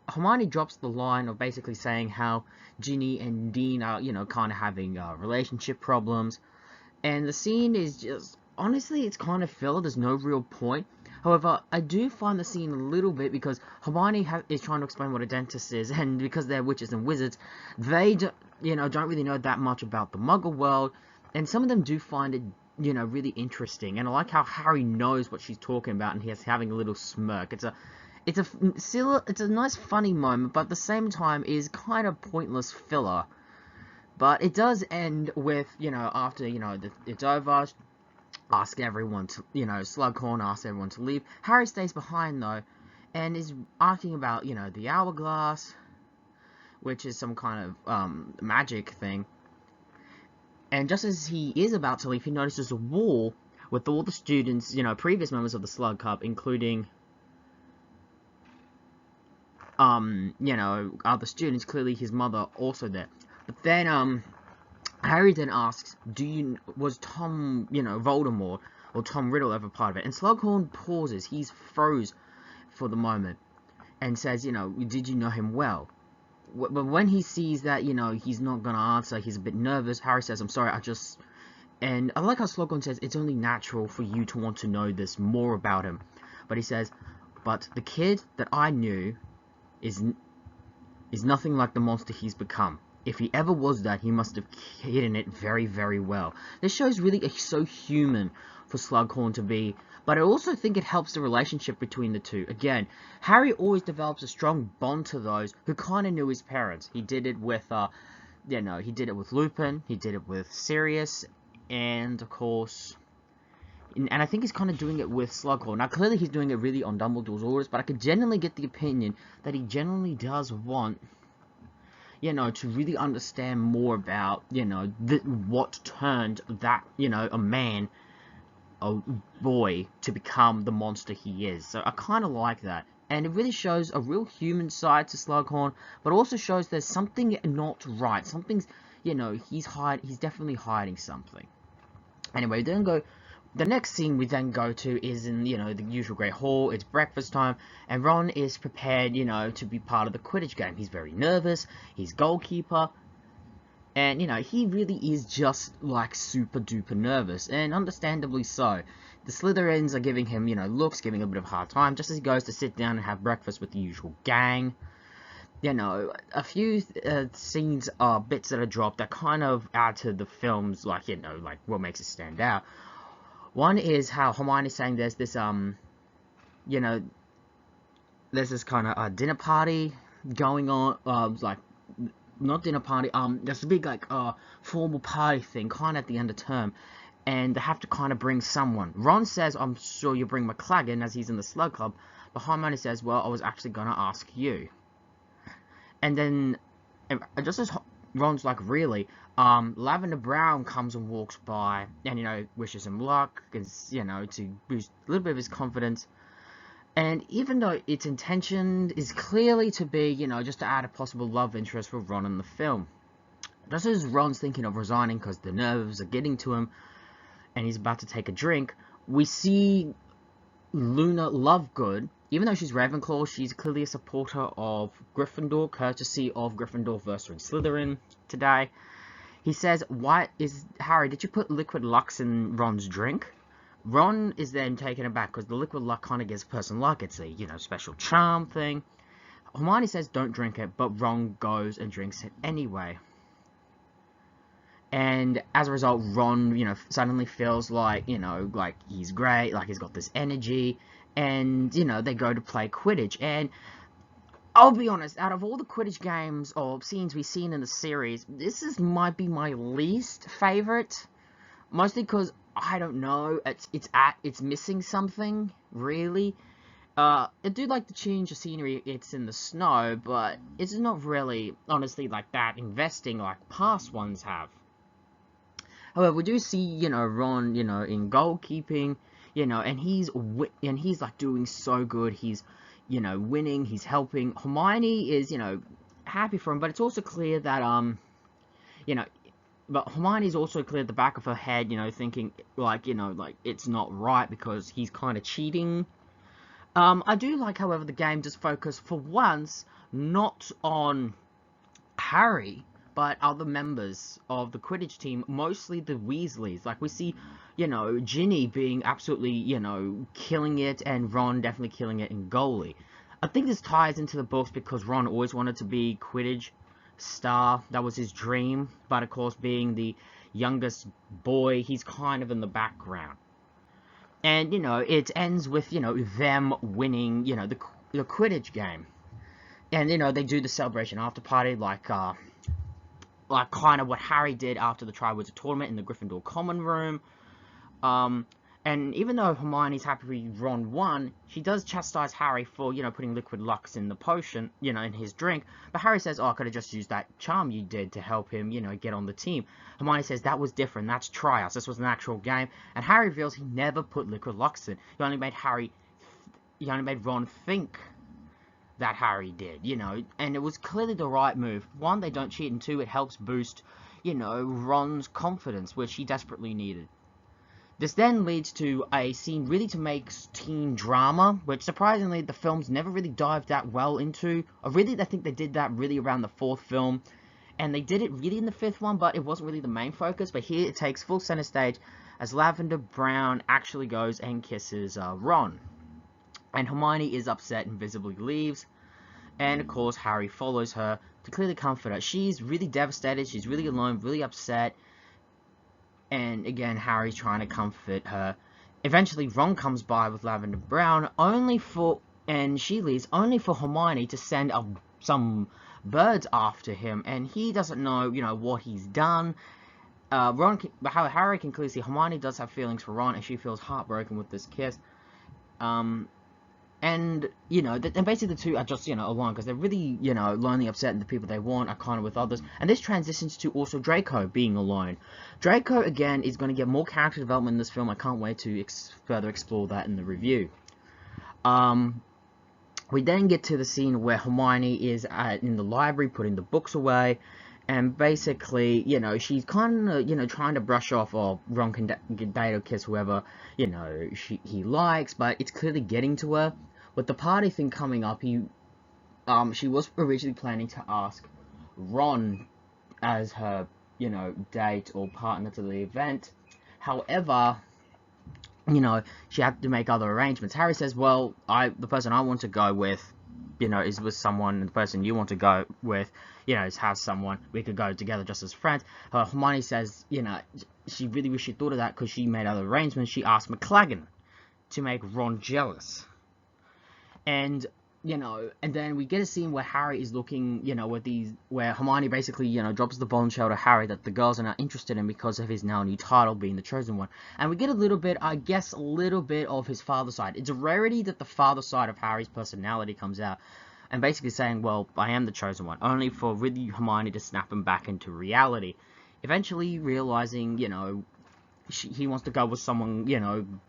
Hermione drops the line of basically saying how Ginny and Dean are, you know, kind of having relationship problems. And the scene is just, honestly, it's kind of filler. There's no real point. However, I do find the scene a little bit because Hermione is trying to explain what a dentist is. And because they're witches and wizards, they, you know, don't really know that much about the Muggle world. And some of them do find it, you know, really interesting, and I like how Harry knows what she's talking about, and he's having a little smirk. It's a nice funny moment, but at the same time is kind of pointless filler. But it does end with, you know, after, you know, it's over, ask everyone to, you know, Slughorn asks everyone to leave. Harry stays behind though, and is asking about, you know, the hourglass, which is some kind of magic thing. And just as he is about to leave, he notices a wall with all the students, you know, previous members of the Slug Club, including, you know, other students, clearly his mother also there. But then, Harry then asks, was Tom, you know, Voldemort or Tom Riddle ever part of it? And Slughorn pauses, he's froze for the moment, and says, you know, did you know him well? But when he sees that, you know, he's not gonna answer, he's a bit nervous, Harry says, I'm sorry, and I like how Slughorn says, it's only natural for you to want to know this more about him. But he says, but the kid that I knew is nothing like the monster he's become. If he ever was that, he must have hidden it very, very well. This show is really so human for Slughorn to be, but I also think it helps the relationship between the two. Again, Harry always develops a strong bond to those who kind of knew his parents. He did it with you know, he did it with Lupin, he did it with Sirius, and of course, and I think he's kind of doing it with Slughorn. Now, clearly he's doing it really on Dumbledore's orders, but I could genuinely get the opinion that he genuinely does want, you know, to really understand more about, you know, what turned that, you know, a boy, to become the monster he is. So I kind of like that. And it really shows a real human side to Slughorn, but also shows there's something not right. Something's, you know, he's definitely hiding something. Anyway, the next scene we then go to is in, you know, the usual Great Hall. It's breakfast time, and Ron is prepared, you know, to be part of the Quidditch game. He's very nervous, he's goalkeeper, and, you know, he really is just, like, super duper nervous, and understandably so. The Slytherins are giving him, you know, looks, giving him a bit of a hard time, just as he goes to sit down and have breakfast with the usual gang. You know, a few scenes are bits that are dropped that kind of add to the film's, like, you know, like, what makes it stand out. One is how Hermione's saying there's this, you know, there's this kind of dinner party going on, like, not dinner party, there's a big, like, formal party thing, kind of at the end of term, and they have to kind of bring someone. Ron says, I'm sure you'll bring McLaggen, as he's in the Slug Club, but Hermione says, well, I was actually gonna ask you. And then, just as Ron's like, really, Lavender Brown comes and walks by, and, you know, wishes him luck, you know, to boost a little bit of his confidence. And even though its intention is clearly to be, you know, just to add a possible love interest for Ron in the film. Just as Ron's thinking of resigning because the nerves are getting to him, and he's about to take a drink, we see Luna Lovegood. Even though she's Ravenclaw, she's clearly a supporter of Gryffindor, courtesy of Gryffindor versus Slytherin today. He says, Harry, did you put liquid Lux in Ron's drink? Ron is then taken aback because the liquid luck kind of gives a person luck. It's a, you know, special charm thing. Hermione says don't drink it, but Ron goes and drinks it anyway. And as a result, Ron, you know, suddenly feels like, you know, like he's great, like he's got this energy. And, you know, they go to play Quidditch. And I'll be honest, out of all the Quidditch games or scenes we've seen in the series, might be my least favorite. Mostly because, I don't know, it's missing something, really. I do like the change of scenery, it's in the snow, but it's not really, honestly, like that investing like past ones have. However, we do see, you know, Ron, you know, in goalkeeping, you know, and he's like doing so good. He's, you know, winning, he's helping. Hermione is, you know, happy for him, but it's also clear that, you know, but Hermione's also clear at the back of her head, you know, thinking, like, you know, like, it's not right because he's kind of cheating. I do like, however, the game does focus, for once, not on Harry, but other members of the Quidditch team, mostly the Weasleys. Like, we see, you know, Ginny being absolutely, you know, killing it, and Ron definitely killing it in goalie. I think this ties into the books because Ron always wanted to be Quidditch star. That was his dream, but of course, being the youngest boy, he's kind of in the background. And, you know, it ends with, you know, them winning, you know, the Quidditch game. And, you know, they do the celebration after party, like kind of what Harry did after the Triwizard Tournament in the Gryffindor Common Room. And even though Hermione's happy Ron won, she does chastise Harry for, you know, putting liquid Lux in the potion, you know, in his drink. But Harry says, oh, I could have just used that charm you did to help him, you know, get on the team. Hermione says, that was different, that's tryouts, this was an actual game. And Harry reveals he never put liquid Lux in. He only made Ron think that Harry did, you know, and it was clearly the right move. One, they don't cheat, and two, it helps boost, you know, Ron's confidence, which he desperately needed. This then leads to a scene really to make teen drama, which surprisingly the films never really dived that well into. I think they did that really around the fourth film, and they did it really in the fifth one, but it wasn't really the main focus. But here it takes full center stage as Lavender Brown actually goes and kisses Ron. And Hermione is upset and visibly leaves. And of course, Harry follows her to clearly comfort her. She's really devastated, she's really alone, really upset. And again, Harry's trying to comfort her. Eventually, Ron comes by with Lavender Brown, and she leaves only for Hermione to send some birds after him, and he doesn't know, what he's done. Harry can clearly see Hermione does have feelings for Ron, and she feels heartbroken with this kiss. And, and basically the two are just, alone, because they're really, lonely, upset, and the people they want are kind of with others. And this transitions to also Draco being alone. Draco, again, is going to get more character development in this film. I can't wait to further explore that in the review. We then get to the scene where Hermione is in the library, putting the books away. And basically, she's kind of, trying to brush off, or Ron can date or kiss whoever, he likes, but it's clearly getting to her. With the party thing coming up, she was originally planning to ask Ron as her, date or partner to the event. However, she had to make other arrangements. Harry says, well, the person I want to go with, is with someone, and the person you want to go with, has someone, we could go together just as friends. Hermione says, she really wish she thought of that, because she made other arrangements. She asked McLaggen to make Ron jealous. And, and then we get a scene where Harry is looking, where Hermione basically, drops the bombshell to Harry that the girls are not interested in because of his now new title being the Chosen One. And we get a little bit of his father side. It's a rarity that the father side of Harry's personality comes out. And basically saying, well, I am the Chosen One, only for really Hermione to snap him back into reality. Eventually realizing, he wants to go with someone,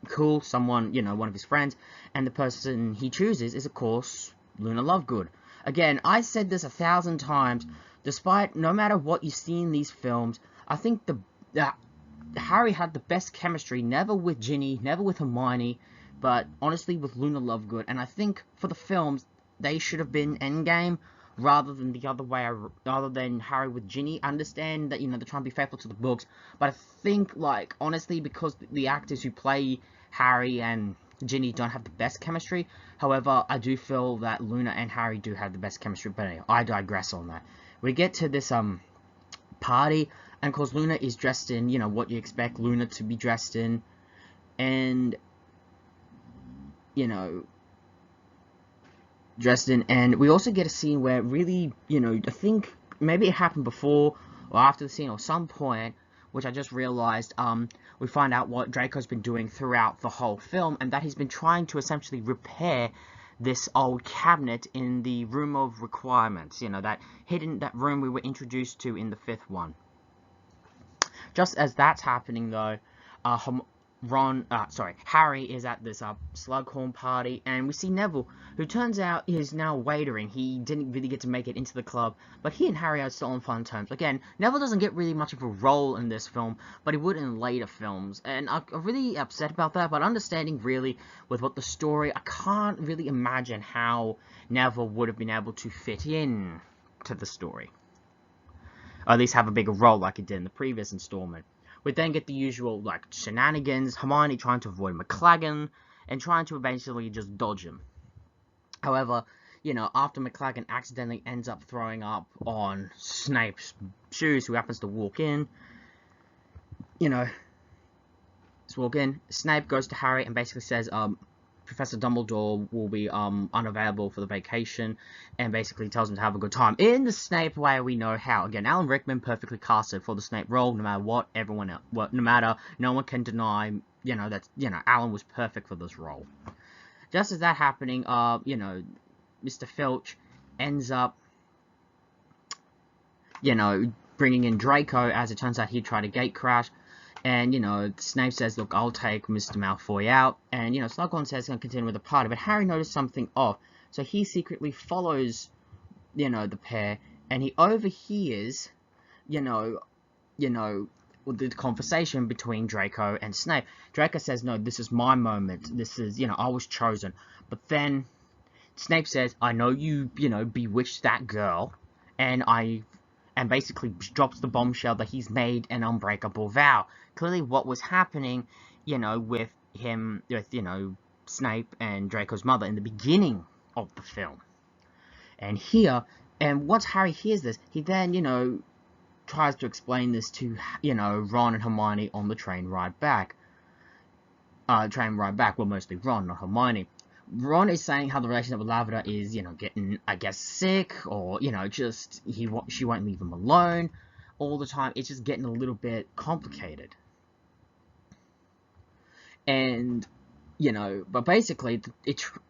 cool, someone, one of his friends, and the person he chooses is, of course, Luna Lovegood. Again, I said this 1,000 times, despite, no matter what you see in these films, I think Harry had the best chemistry, never with Ginny, never with Hermione, but honestly with Luna Lovegood, and I think for the films, they should have been Endgame, rather than the other way, rather than Harry with Ginny. I understand that, they're trying to be faithful to the books, but I think, honestly, because the actors who play Harry and Ginny don't have the best chemistry, however, I do feel that Luna and Harry do have the best chemistry, but anyway, I digress on that. We get to this, party, and of course, Luna is dressed in, what you expect Luna to be dressed in, and, and we also get a scene where really, I think maybe it happened before or after the scene or some point, which I just realized, we find out what Draco's been doing throughout the whole film, and that he's been trying to essentially repair this old cabinet in the Room of Requirements, that room we were introduced to in the 5th one. Just as that's happening, though, Harry is at this Slughorn party, and we see Neville, who turns out is now waitering. He didn't really get to make it into the club, but he and Harry are still on fun terms. Again, Neville doesn't get really much of a role in this film, but he would in later films, and I'm really upset about that, but understanding really with what the story, I can't really imagine how Neville would have been able to fit in to the story, or at least have a bigger role like he did in the previous installment. We then get the usual, shenanigans, Hermione trying to avoid McLaggen, and trying to eventually just dodge him. However, after McLaggen accidentally ends up throwing up on Snape's shoes, who happens to walk in, Snape goes to Harry and basically says, Professor Dumbledore will be unavailable for the vacation, and basically tells him to have a good time. In the Snape way we know how. Again, Alan Rickman perfectly casted for the Snape role, no matter what everyone else, no one can deny, that, Alan was perfect for this role. Just as that happening, Mr. Filch ends up, bringing in Draco, as it turns out he tried to gate crash. And, Snape says, look, I'll take Mr. Malfoy out. And, Slughorn says he's going to continue with the party. But Harry noticed something off. So he secretly follows, the pair. And he overhears, the conversation between Draco and Snape. Draco says, no, this is my moment. This is, I was chosen. But then Snape says, I know you, bewitched that girl. And basically drops the bombshell that he's made an unbreakable vow. Clearly what was happening, with him, Snape and Draco's mother in the beginning of the film. And once Harry hears this, he then, tries to explain this to, Ron and Hermione on the train ride back. Well, mostly Ron, not Hermione. Ron is saying how the relationship with Lavender is, getting, I guess, sick, or, just she won't leave him alone all the time. It's just getting a little bit complicated. And, but basically,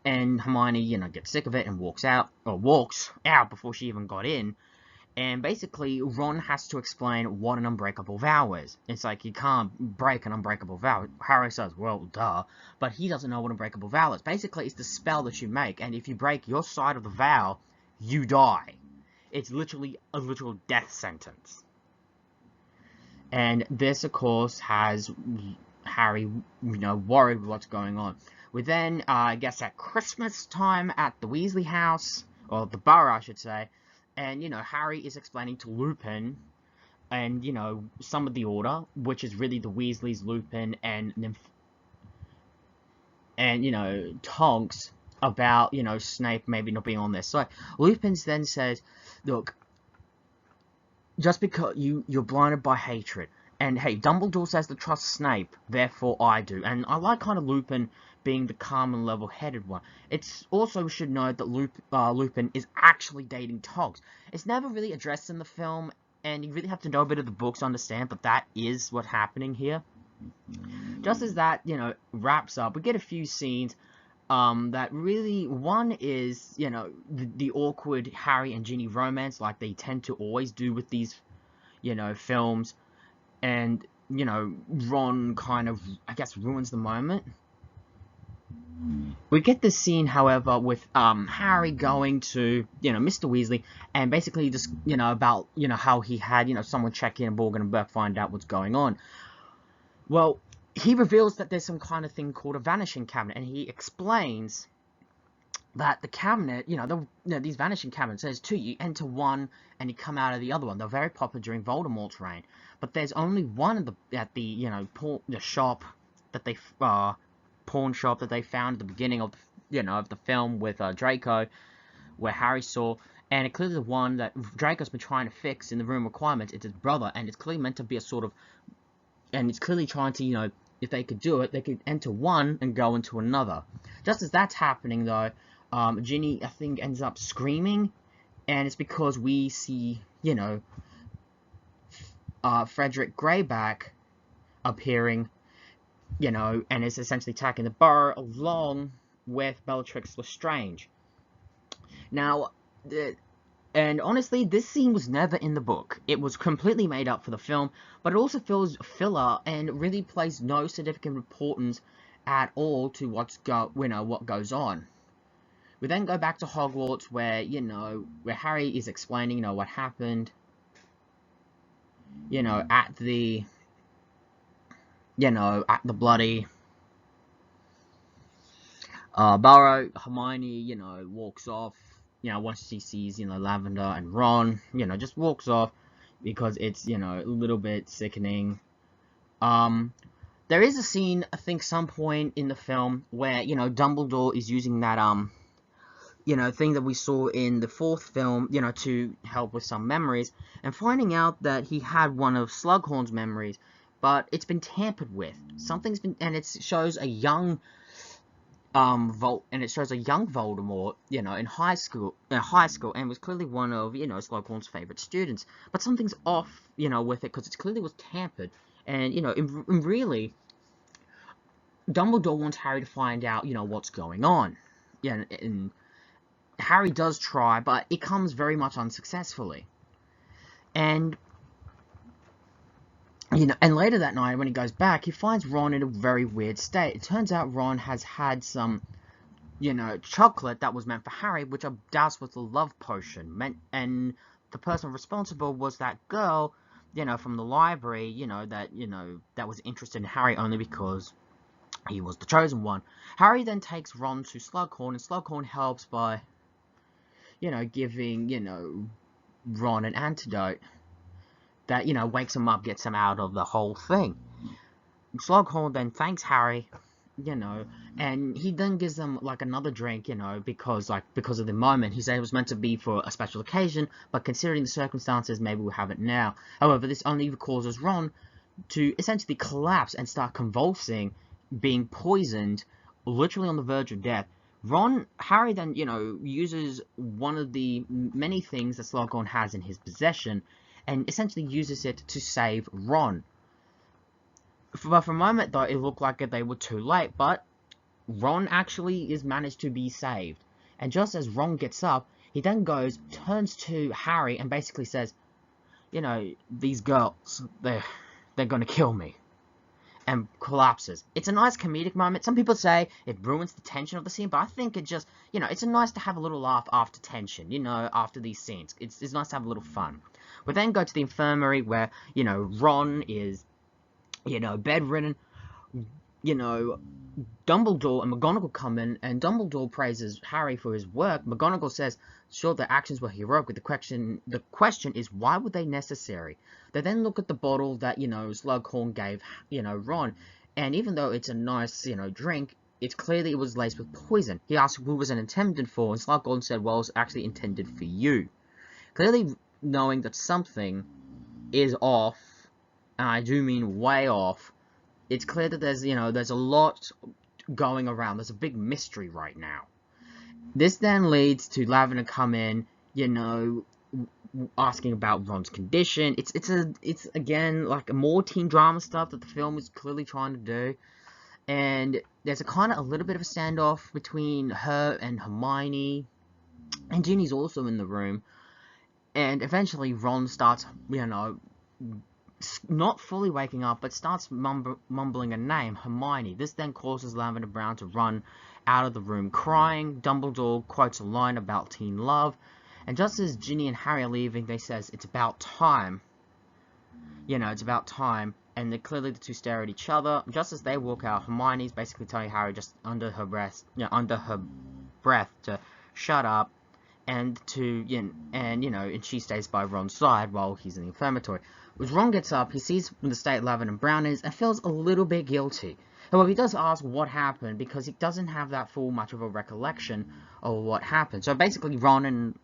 and Hermione, gets sick of it and walks out before she even got in. And basically, Ron has to explain what an unbreakable vow is. It's like, you can't break an unbreakable vow. Harry says, well, duh. But he doesn't know what an unbreakable vow is. Basically, it's the spell that you make. And if you break your side of the vow, you die. It's literally a literal death sentence. And this, of course, has Harry, worried with what's going on. We then, I guess, at Christmas time at the Weasley house, or the Burrow, I should say. And, Harry is explaining to Lupin and, some of the Order, which is really the Weasleys, Lupin, and Tonks, about, Snape maybe not being on their side. Lupin then says, look, just because you're blinded by hatred, and hey, Dumbledore says to trust Snape, therefore I do. And I like kind of Lupin being the calm and level-headed one. It's also should note that Lupin is actually dating Tonks. It's never really addressed in the film, and you really have to know a bit of the books to understand, but that is what's happening here. Just as that, wraps up, we get a few scenes that really, one is, the awkward Harry and Ginny romance, like they tend to always do with these, films, and, Ron kind of, I guess, ruins the moment. We get this scene, however, with Harry going to, Mr. Weasley, and basically just, about, how he had, someone check in and Borgin and Burke find out what's going on. Well, he reveals that there's some kind of thing called a vanishing cabinet, and he explains that the cabinet, these vanishing cabinets, there's two. You enter one and you come out of the other one. They're very popular during Voldemort's reign, but there's only one at the the shop that they pawn shop that they found at the beginning of of the film with Draco, where Harry saw. And it's clearly the one that Draco's been trying to fix in the room requirements. It's his brother, and it's clearly meant to be a sort of, and it's clearly trying to, if they could do it, they could enter one and go into another. Just as that's happening, though, Ginny, I think, ends up screaming, and it's because we see, Frederick Greyback appearing, and is essentially attacking the Burrow along with Bellatrix Lestrange. Now, and honestly, this scene was never in the book. It was completely made up for the film, but it also feels filler and really plays no significant importance at all to what goes on. We then go back to Hogwarts, where where Harry is explaining what happened, at the bloody Burrow. Hermione, walks off. Once she sees, Lavender and Ron, just walks off because it's, a little bit sickening. There is a scene, I think, some point in the film where, Dumbledore is using that, thing that we saw in the fourth film, to help with some memories, and finding out that he had one of Slughorn's memories, but it's been tampered with. Something's been, and it shows a young Voldemort, in high school, and was clearly one of, Slughorn's favorite students. But something's off, with it, because it clearly was tampered, and, really, Dumbledore wants Harry to find out, what's going on. And Harry does try, but it comes very much unsuccessfully. And and later that night, when he goes back, he finds Ron in a very weird state. It turns out Ron has had some, chocolate that was meant for Harry, which I doubt was the love potion. And the person responsible was that girl, from the library, that was interested in Harry only because he was the chosen one. Harry then takes Ron to Slughorn, and Slughorn helps by, giving, Ron an antidote that, wakes him up, gets him out of the whole thing. Slughorn then thanks Harry, and he then gives them, like, another drink, because of the moment. He said it was meant to be for a special occasion, but considering the circumstances, maybe we'll have it now. However, this only causes Ron to essentially collapse and start convulsing, being poisoned, literally on the verge of death, Harry then, uses one of the many things that Slughorn has in his possession, and essentially uses it to save Ron. For a moment, though, it looked like they were too late, but Ron actually is managed to be saved. And just as Ron gets up, he then turns to Harry, and basically says, these girls, they're gonna kill me. And collapses. It's a nice comedic moment. Some people say it ruins the tension of the scene, but I think it just, it's nice to have a little laugh after tension, after these scenes. It's nice to have a little fun. We then go to the infirmary where, Ron is, bedridden. Dumbledore and McGonagall come in, and Dumbledore praises Harry for his work. McGonagall says, sure, their actions were heroic, but the question is, why were they necessary? They then look at the bottle that, Slughorn gave, Ron, and even though it's a nice, drink, it's clear that it was laced with poison. He asked who was it intended for, and Slughorn said, well, it was actually intended for you. Clearly knowing that something is off, and I do mean way off, it's clear that there's a lot going around. There's a big mystery right now. This then leads to Lavender come in, asking about Ron's condition. It's again like more teen drama stuff that the film is clearly trying to do. And there's a little bit of a standoff between her and Hermione. And Ginny's also in the room. And eventually Ron starts, not fully waking up, but starts mumbling a name, Hermione. This then causes Lavender Brown to run out of the room crying. Dumbledore quotes a line about teen love, and just as Ginny and Harry are leaving, they says, it's about time. It's about time, and clearly the two stare at each other. Just as they walk out, Hermione's basically telling Harry just under her breath, to shut up, and and she stays by Ron's side while he's in the infirmary. As Ron gets up, he sees the state Lavender Brown is, and feels a little bit guilty. However, he does ask what happened, because he doesn't have that full much of a recollection of what happened. So basically, Ron and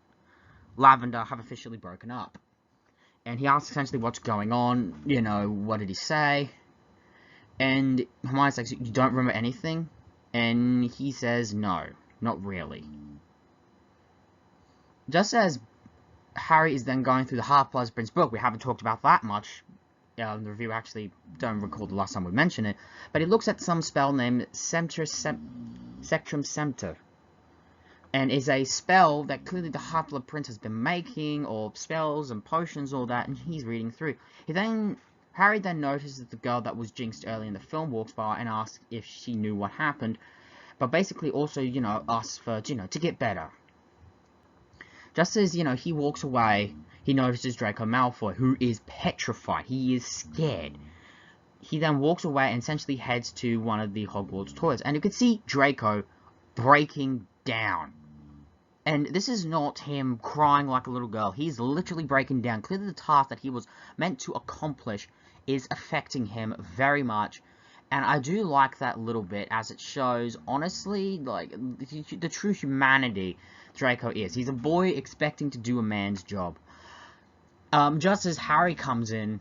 Lavender have officially broken up. And he asks essentially what's going on, what did he say? And Hermione's like, you don't remember anything? And he says, no, not really. Just as Harry is then going through the Half-Blood Prince book, we haven't talked about that much. The review actually, don't recall the last time we mentioned it. But he looks at some spell named Sectum Sempter. And is a spell that clearly the Half-Blood Prince has been making, or spells and potions, all that, and he's reading through. Harry then notices the girl that was jinxed early in the film walks by and asks if she knew what happened. But basically also, asks for, to get better. Just as, he walks away, he notices Draco Malfoy, who is petrified. He is scared. He then walks away and essentially heads to one of the Hogwarts toilets. And you can see Draco breaking down. And this is not him crying like a little girl. He's literally breaking down. Clearly the task that he was meant to accomplish is affecting him very much. And I do like that little bit, as it shows, honestly, like, the true humanity Draco is. He's a boy expecting to do a man's job. Just as Harry comes in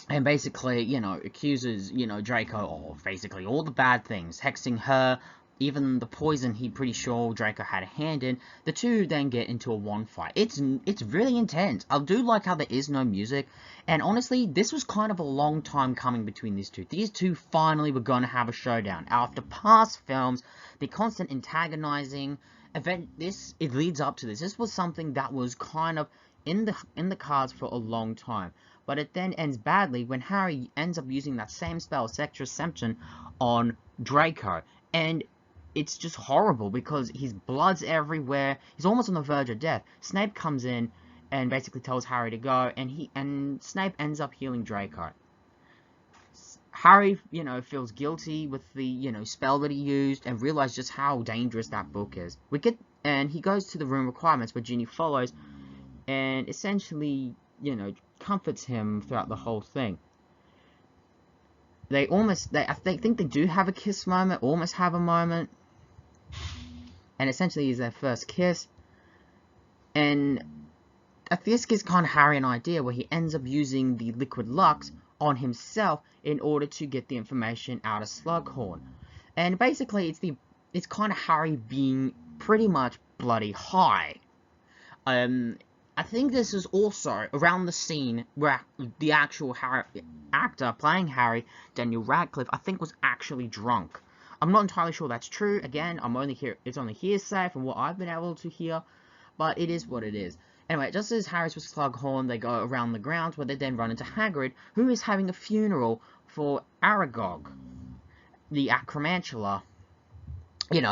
and basically, accuses, Draco of basically all the bad things, hexing her, even the poison he pretty sure Draco had a hand in, the two then get into a wand fight. It's really intense. I do like how there is no music, and honestly, this was kind of a long time coming between these two. These two finally were going to have a showdown. After past films, the constant antagonizing event, it leads up to this. This was something that was kind of in the cards for a long time. But it then ends badly when Harry ends up using that same spell, Sectum Sempter, on Draco. And it's just horrible because his blood's everywhere. He's almost on the verge of death. Snape comes in and basically tells Harry to go, and Snape ends up healing Draco. Harry, feels guilty with the, spell that he used and realizes just how dangerous that book is. And he goes to the room requirements where Ginny follows and essentially, comforts him throughout the whole thing. I think they do have a kiss moment, almost have a moment. And essentially is their first kiss. And this gives kind of Harry an idea where he ends up using the liquid Lux on himself in order to get the information out of Slughorn. And basically it's the it's kind of Harry being pretty much bloody high. I think this is also around the scene where the actual actor playing Harry, Daniel Radcliffe, I think was actually drunk. I'm not entirely sure that's true. Again, it's only hearsay from what I've been able to hear, but it is what it is. Anyway, just as Harry's with Slughorn, they go around the grounds where they then run into Hagrid, who is having a funeral for Aragog, the Acromantula,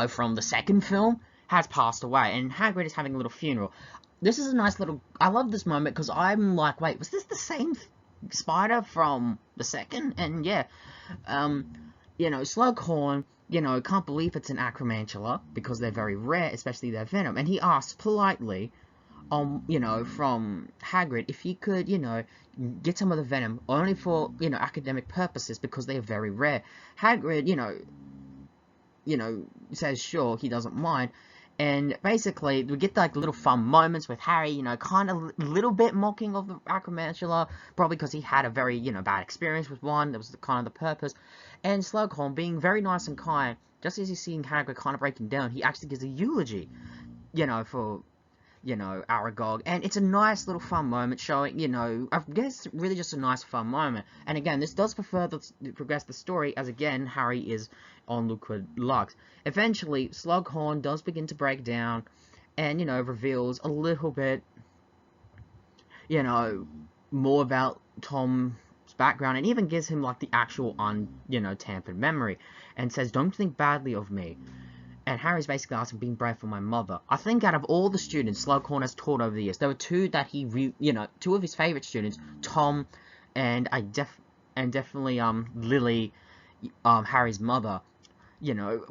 from the second film, has passed away, and Hagrid is having a little funeral. This is a nice little... I love this moment, because I'm like, wait, was this the same spider from the second? And yeah, Slughorn, can't believe it's an Acromantula, because they're very rare, especially their venom, and he asks politely, from Hagrid, if he could, get some of the venom, only for, academic purposes, because they are very rare. Hagrid, says sure, he doesn't mind, and basically, we get, like, little fun moments with Harry, kind of a little bit mocking of the Acromantula, probably because he had a very, bad experience with one, that was kind of the purpose, and Slughorn, being very nice and kind, just as he's seeing Hagrid kind of breaking down, he actually gives a eulogy, for Aragog, and it's a nice little fun moment showing, I guess really just a nice fun moment, and again, this does further progress the story, as again, Harry is on Liquid Lux. Eventually, Slughorn does begin to break down, and, reveals a little bit, more about Tom's background, and even gives him, like, the actual tampered memory, and says, don't think badly of me. And Harry's basically asking, being brave for my mother. I think out of all the students Slughorn has taught over the years, there were two that he, two of his favorite students, Tom, and definitely, Lily, Harry's mother,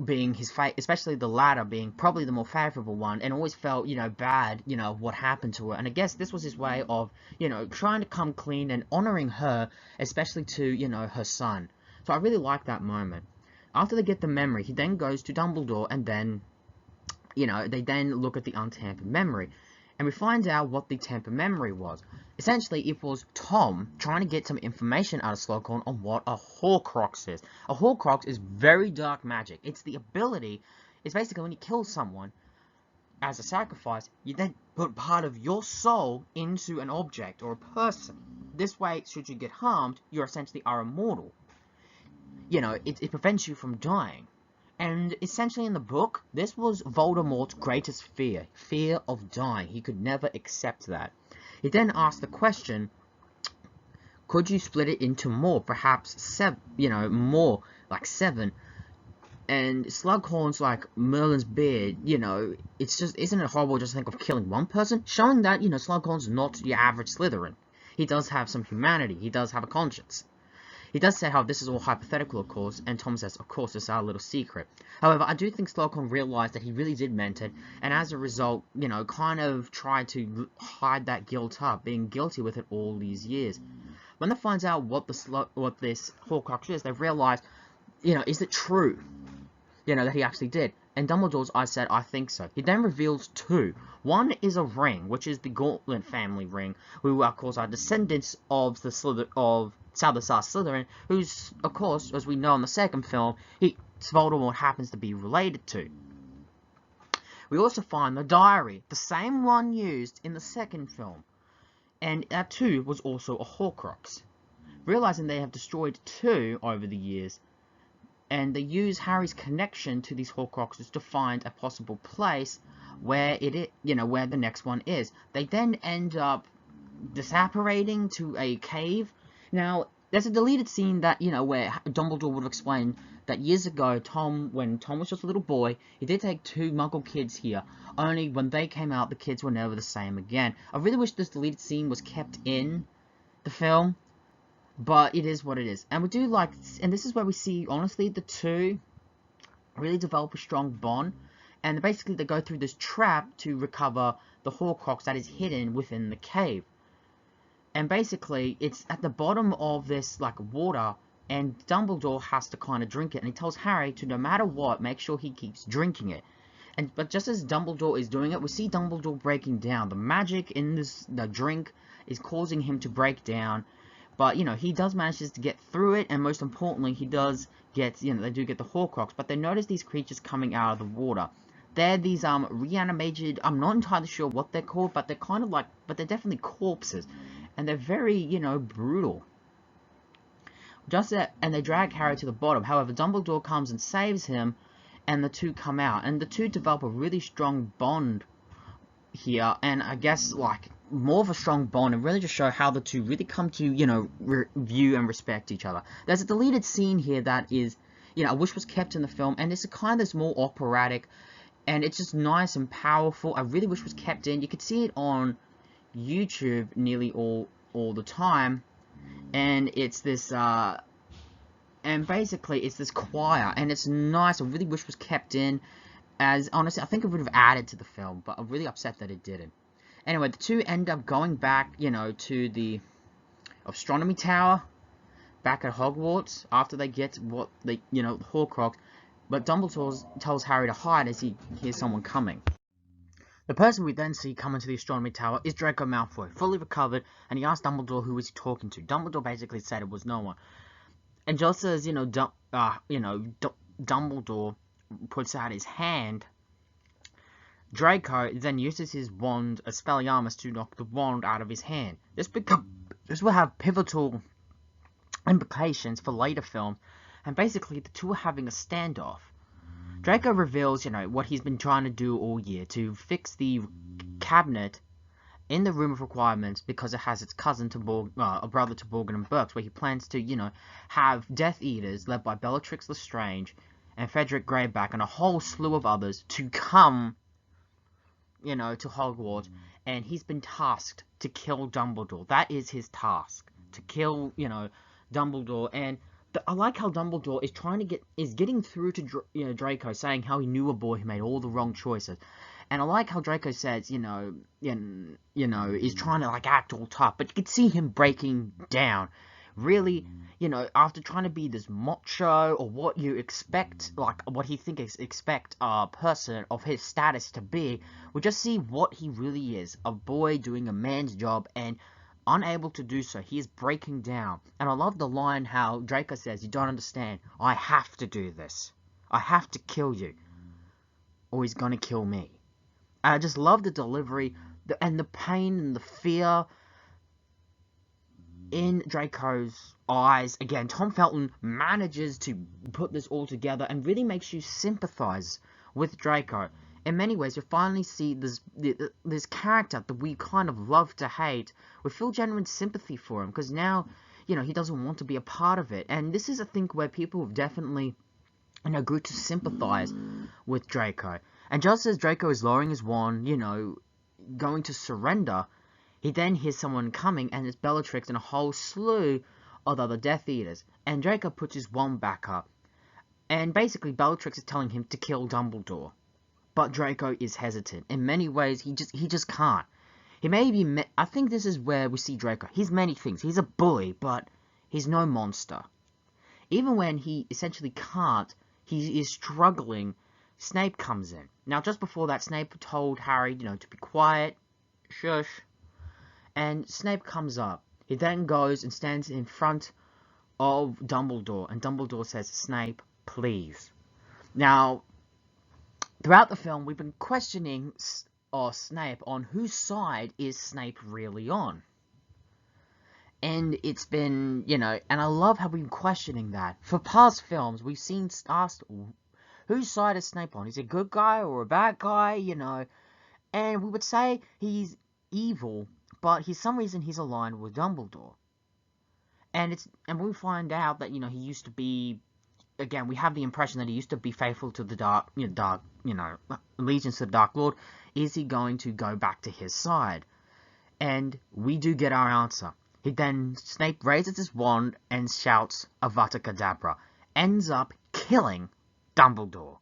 being his especially the latter being probably the more favorable one, and always felt, bad, what happened to her. And I guess this was his way of, trying to come clean and honoring her, especially to, her son. So I really like that moment. After they get the memory, he then goes to Dumbledore, and then, they then look at the untampered memory. And we find out what the tampered memory was. Essentially, it was Tom trying to get some information out of Slughorn on what a Horcrux is. A Horcrux is very dark magic. It's the ability, it's basically when you kill someone as a sacrifice, you then put part of your soul into an object or a person. This way, should you get harmed, you essentially are immortal. It prevents you from dying. And essentially in the book, this was Voldemort's greatest fear. Fear of dying. He could never accept that. He then asked the question, could you split it into more? Perhaps 7, more, like 7. And Slughorn's like, Merlin's beard, it's just, isn't it horrible just to think of killing one person? Showing that, Slughorn's not your average Slytherin. He does have some humanity. He does have a conscience. He does say how this is all hypothetical, of course, and Tom says, of course, it's our little secret. However, I do think Slughorn realized that he really did meant it, and as a result, kind of tried to hide that guilt up, being guilty with it all these years. When they find out what this Horcrux is, they realize, is it true, that he actually did? And Dumbledore's eyes said, I think so. He then reveals 2. One is a ring, which is the Gauntlet family ring, who, of course, are descendants of the Salazar Slytherin, who's, of course, as we know in the second film, Voldemort happens to be related to. We also find the diary, the same one used in the second film, and that too was also a Horcrux. Realizing they have destroyed 2 over the years, and they use Harry's connection to these Horcruxes to find a possible place where where the next one is. They then end up disapparating to a cave. Now, there's a deleted scene that, where Dumbledore would have explained that years ago, when Tom was just a little boy, he did take 2 Muggle kids here. Only when they came out, the kids were never the same again. I really wish this deleted scene was kept in the film, but it is what it is. And we do like, and this is where we see, honestly, the 2 really develop a strong bond. And basically, they go through this trap to recover the Horcrux that is hidden within the cave. And basically, it's at the bottom of this, like, water, and Dumbledore has to kind of drink it. And he tells Harry to, no matter what, make sure he keeps drinking it. But just as Dumbledore is doing it, we see Dumbledore breaking down. The magic in the drink is causing him to break down. But, you know, he does manage to get through it, and most importantly, he does get, you know, they do get the Horcrux, but they notice these creatures coming out of the water. They're these, reanimated, I'm not entirely sure what they're called, but they're kind of like, but they're definitely corpses. And they're very, you know, brutal. And they drag Harry to the bottom. However, Dumbledore comes and saves him, and the two come out. And the two develop a really strong bond here, and I guess, like, more of a strong bond, and really just show how the two really come to, you know, view and respect each other. There's a deleted scene here that is, you know, I wish was kept in the film, and it's a kind that's more operatic, and it's just nice and powerful. I really wish was kept in. You could see it on YouTube nearly all the time, and it's this, and basically it's this choir, and it's nice. I really wish was kept in. As, honestly, I think it would have added to the film, but I'm really upset that it didn't. Anyway, the two end up going back, you know, to the astronomy tower, back at Hogwarts, after they get what they, you know, Horcrux, but Dumbledore tells Harry to hide as he hears someone coming. The person we then see come into the astronomy tower is Draco Malfoy, fully recovered, and he asks Dumbledore who is he talking to. Dumbledore basically said it was no one. And just as, you know, Dumbledore puts out his hand, Draco then uses his wand, Expelliarmus, to knock the wand out of his hand. This will have pivotal implications for later films, and basically the two are having a standoff. Draco reveals, you know, what he's been trying to do all year, to fix the cabinet in the Room of Requirements, because it has its cousin to a brother to Borgin and Burkes, where he plans to, you know, have Death Eaters led by Bellatrix Lestrange and Frederick Greyback and a whole slew of others to come, you know, to Hogwarts, and he's been tasked to kill Dumbledore. That is his task, to kill, you know, Dumbledore. And I like how Dumbledore is getting through to Draco, saying how he knew a boy who made all the wrong choices. And I like how Draco says, you know, is trying to, like, act all tough, but you can see him breaking down. Really, you know, after trying to be this macho, or what you expect, like, what he thinks expect a person of his status to be, we just see what he really is. A boy doing a man's job, and unable to do so. He is breaking down. And I love the line how Draco says, you don't understand. I have to do this. I have to kill you, or he's gonna kill me. And I just love the delivery, and the pain and the fear in Draco's eyes. Again, Tom Felton manages to put this all together and really makes you sympathize with Draco. In many ways, we finally see this character that we kind of love to hate. We feel genuine sympathy for him, because now, you know, he doesn't want to be a part of it. And this is a thing where people have definitely, you know, grew to sympathize with Draco. And just as Draco is lowering his wand, you know, going to surrender, he then hears someone coming, and it's Bellatrix and a whole slew of other Death Eaters. And Draco puts his wand back up. And basically, Bellatrix is telling him to kill Dumbledore. But Draco is hesitant. In many ways, he just can't. He may be... I think this is where we see Draco. He's many things. He's a bully, but he's no monster. Even when he essentially can't, he is struggling, Snape comes in. Now, just before that, Snape told Harry, you know, to be quiet, shush. And Snape comes up. He then goes and stands in front of Dumbledore, and Dumbledore says, Snape, please. Now, throughout the film, we've been questioning Snape on whose side is Snape really on. And it's been, you know, and I love how we've been questioning that. For past films, we've seen asked, whose side is Snape on? Is he a good guy or a bad guy, you know? And we would say he's evil, but for some reason he's aligned with Dumbledore. And we find out that, you know, he used to be, again, we have the impression that he used to be faithful to the allegiance to the Dark Lord. Is he going to go back to his side? And we do get our answer. Snape raises his wand and shouts Avada Kedavra. Ends up killing Dumbledore.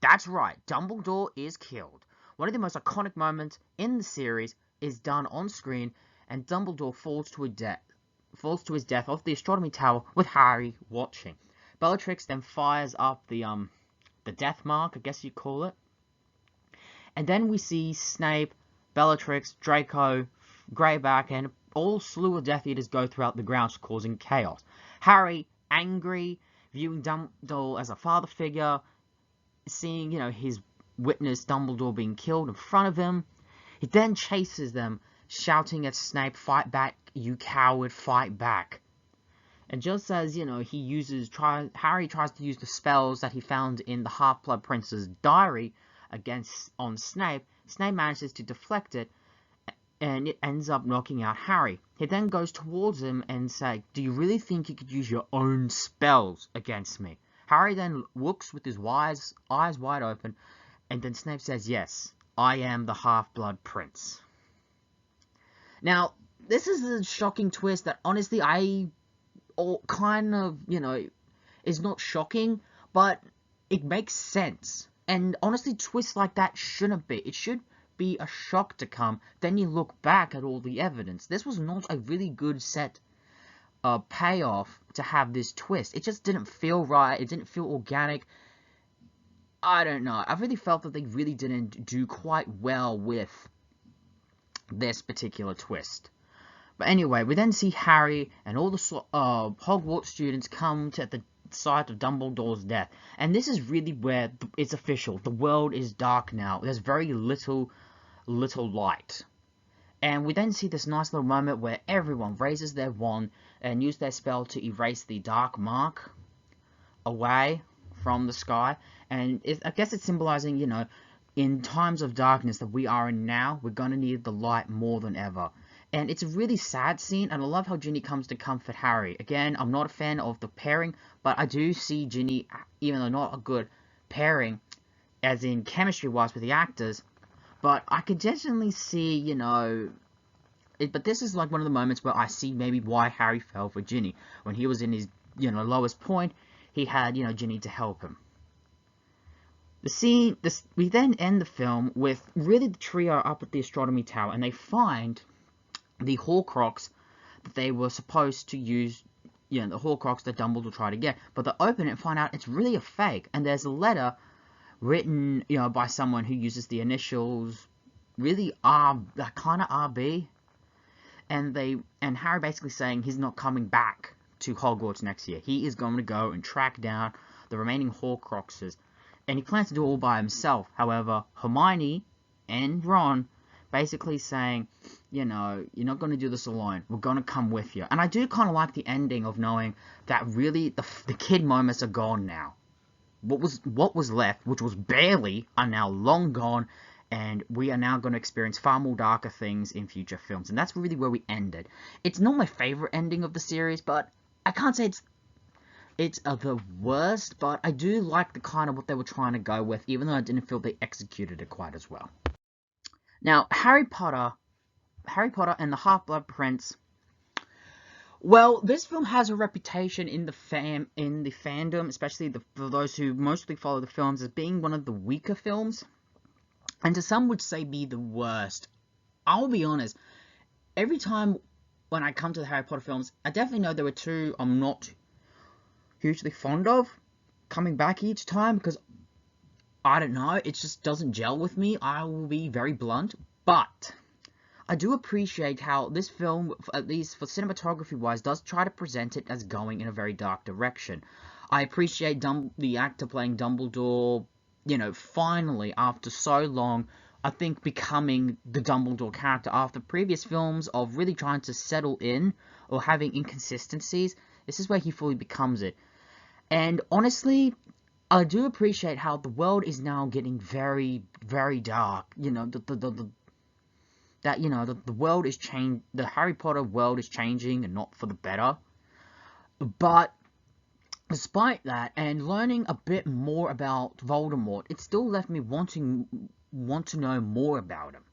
That's right, Dumbledore is killed. One of the most iconic moments in the series is done on screen, and Dumbledore falls to his death off the astronomy tower with Harry watching. Bellatrix then fires up the death mark, I guess you'd call it. And then we see Snape, Bellatrix, Draco, Greyback, and all slew of Death Eaters go throughout the grounds, causing chaos. Harry, angry, viewing Dumbledore as a father figure, seeing, his witness Dumbledore being killed in front of him. He then chases them, shouting at Snape, "Fight back, you coward, fight back." And just as, Harry tries to use the spells that he found in the Half-Blood Prince's diary on Snape, Snape manages to deflect it, and it ends up knocking out Harry. He then goes towards him and says, "Do you really think you could use your own spells against me?" Harry then looks with his eyes wide open, and then Snape says, "Yes, I am the Half-Blood Prince." Now, this is a shocking twist that honestly is not shocking, but it makes sense. And honestly, twists like that shouldn't be. It should be a shock to come. Then you look back at all the evidence. This was not a really good set payoff to have this twist. It just didn't feel right. It didn't feel organic. I don't know. I really felt that they really didn't do quite well with this particular twist. But anyway, we then see Harry and all the Hogwarts students come to the site of Dumbledore's death. And this is really where it's official. The world is dark now. There's very little light. And we then see this nice little moment where everyone raises their wand and use their spell to erase the dark mark away from the sky. And I guess it's symbolizing, in times of darkness that we are in now, we're going to need the light more than ever. And it's a really sad scene, and I love how Ginny comes to comfort Harry. Again, I'm not a fan of the pairing, but I do see Ginny, even though not a good pairing, as in chemistry-wise with the actors, but I could definitely see, but this is like one of the moments where I see maybe why Harry fell for Ginny. When he was in his, lowest point, he had, Ginny to help him. We then end the film with really the trio up at the astronomy tower, and they find the Horcrux that they were supposed to use, the Horcrux that Dumbledore tried to get. But they open it and find out it's really a fake. And there's a letter written, by someone who uses the initials, really kind of RB. And Harry basically saying he's not coming back to Hogwarts next year. He is going to go and track down the remaining Horcruxes. And he plans to do it all by himself. However, Hermione and Ron basically saying, you're not going to do this alone. We're going to come with you. And I do kind of like the ending of knowing that really the kid moments are gone now. What was left, which was barely, are now long gone. And we are now going to experience far more darker things in future films. And that's really where we ended. It's not my favorite ending of the series, but I can't say it's the worst. But I do like the kind of what they were trying to go with, even though I didn't feel they executed it quite as well. Now, Harry Potter and the Half-Blood Prince. Well, this film has a reputation in the fandom, especially for those who mostly follow the films, as being one of the weaker films, and to some would say be the worst. I'll be honest. Every time when I come to the Harry Potter films, I definitely know there were two I'm not hugely fond of coming back each time, because I don't know, it just doesn't gel with me. I will be very blunt, but I do appreciate how this film, at least for cinematography-wise, does try to present it as going in a very dark direction. I appreciate the actor playing Dumbledore, finally, after so long, I think becoming the Dumbledore character after previous films of really trying to settle in or having inconsistencies. This is where he fully becomes it. And honestly, I do appreciate how the world is now getting very, very dark. The world is changing. The Harry Potter world is changing, and not for the better. But despite that, and learning a bit more about Voldemort, it still left me want to know more about him,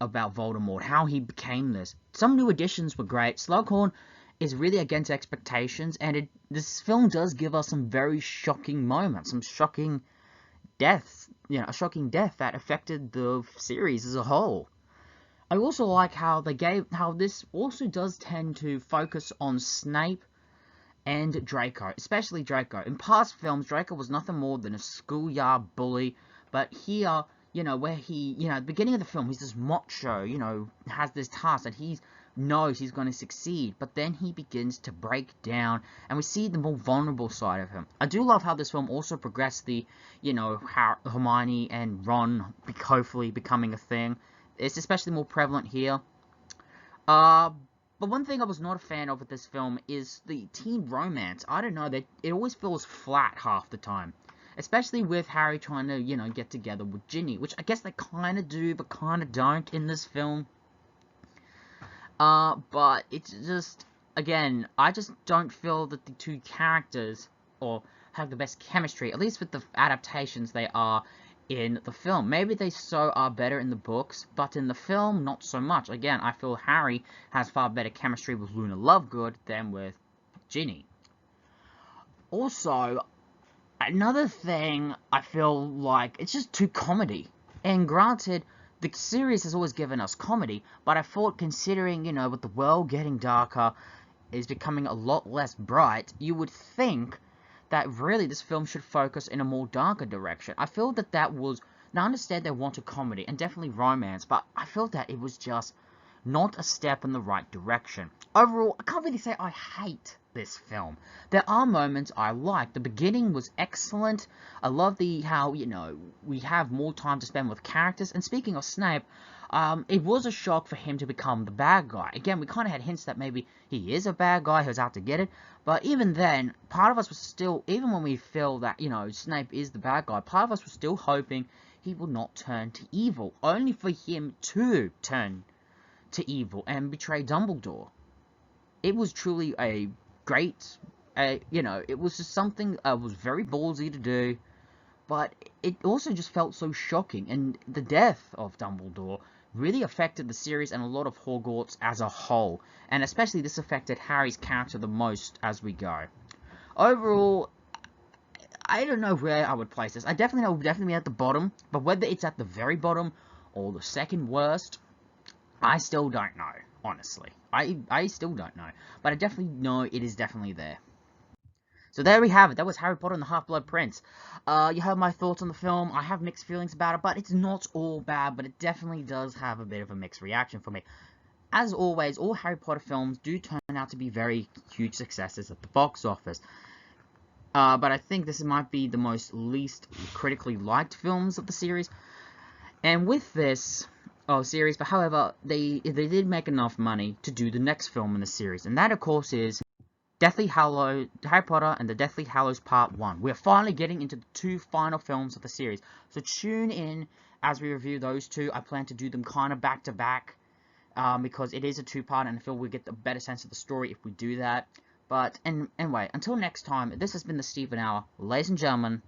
about Voldemort, how he became this. Some new additions were great. Slughorn is really against expectations, and this film does give us some very shocking moments, some shocking deaths, a shocking death that affected the series as a whole. I also like how this also does tend to focus on Snape and Draco, especially Draco. In past films, Draco was nothing more than a schoolyard bully, but here, where he, at the beginning of the film, he's this macho, has this task that he's knows he's going to succeed, but then he begins to break down, and we see the more vulnerable side of him. I do love how this film also progressed the, how Hermione and Ron hopefully becoming a thing. It's especially more prevalent here. But one thing I was not a fan of with this film is the teen romance. I don't know, it always feels flat half the time. Especially with Harry trying to, get together with Ginny, which I guess they kind of do, but kind of don't in this film. But it's just, again, I just don't feel that the two characters or have the best chemistry, at least with the adaptations they are in the film. Maybe they are better in the books, but in the film, not so much. Again, I feel Harry has far better chemistry with Luna Lovegood than with Ginny. Also, another thing, I feel like it's just too comedy. And granted, the series has always given us comedy, but I thought considering, with the world getting darker, is becoming a lot less bright, you would think that really this film should focus in a more darker direction. I feel that was, now I understand they wanted comedy, and definitely romance, but I feel that it was just not a step in the right direction. Overall, I can't really say I hate this film. There are moments I like. The beginning was excellent. I love how, we have more time to spend with characters. And speaking of Snape, it was a shock for him to become the bad guy. Again, we kind of had hints that maybe he is a bad guy who's out to get it. But even then, part of us was still, even when we feel that, Snape is the bad guy, part of us was still hoping he will not turn to evil. Only for him to turn to evil and betray Dumbledore. It was truly a great, it was just something was very ballsy to do, but it also just felt so shocking, and the death of Dumbledore really affected the series and a lot of Hogwarts as a whole, and especially this affected Harry's character the most as we go. Overall, I don't know where I would place this. I definitely know it would definitely be at the bottom, but whether it's at the very bottom or the second worst, I still don't know, honestly. I still don't know. But I definitely know it is definitely there. So there we have it. That was Harry Potter and the Half-Blood Prince. You heard my thoughts on the film. I have mixed feelings about it, but it's not all bad. But it definitely does have a bit of a mixed reaction for me. As always, all Harry Potter films do turn out to be very huge successes at the box office. But I think this might be the least critically liked films of the series. And with this series, but however, they did make enough money to do the next film in the series, and that of course is Deathly Hallows, Harry Potter and the Deathly Hallows Part 1. We're finally getting into the two final films of the series, so tune in as we review those two. I plan to do them kind of back to back, because it is a two-part, and I feel we get a better sense of the story if we do that. But anyway, until next time, this has been the Stephen Hour. Ladies and gentlemen,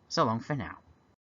so long for now.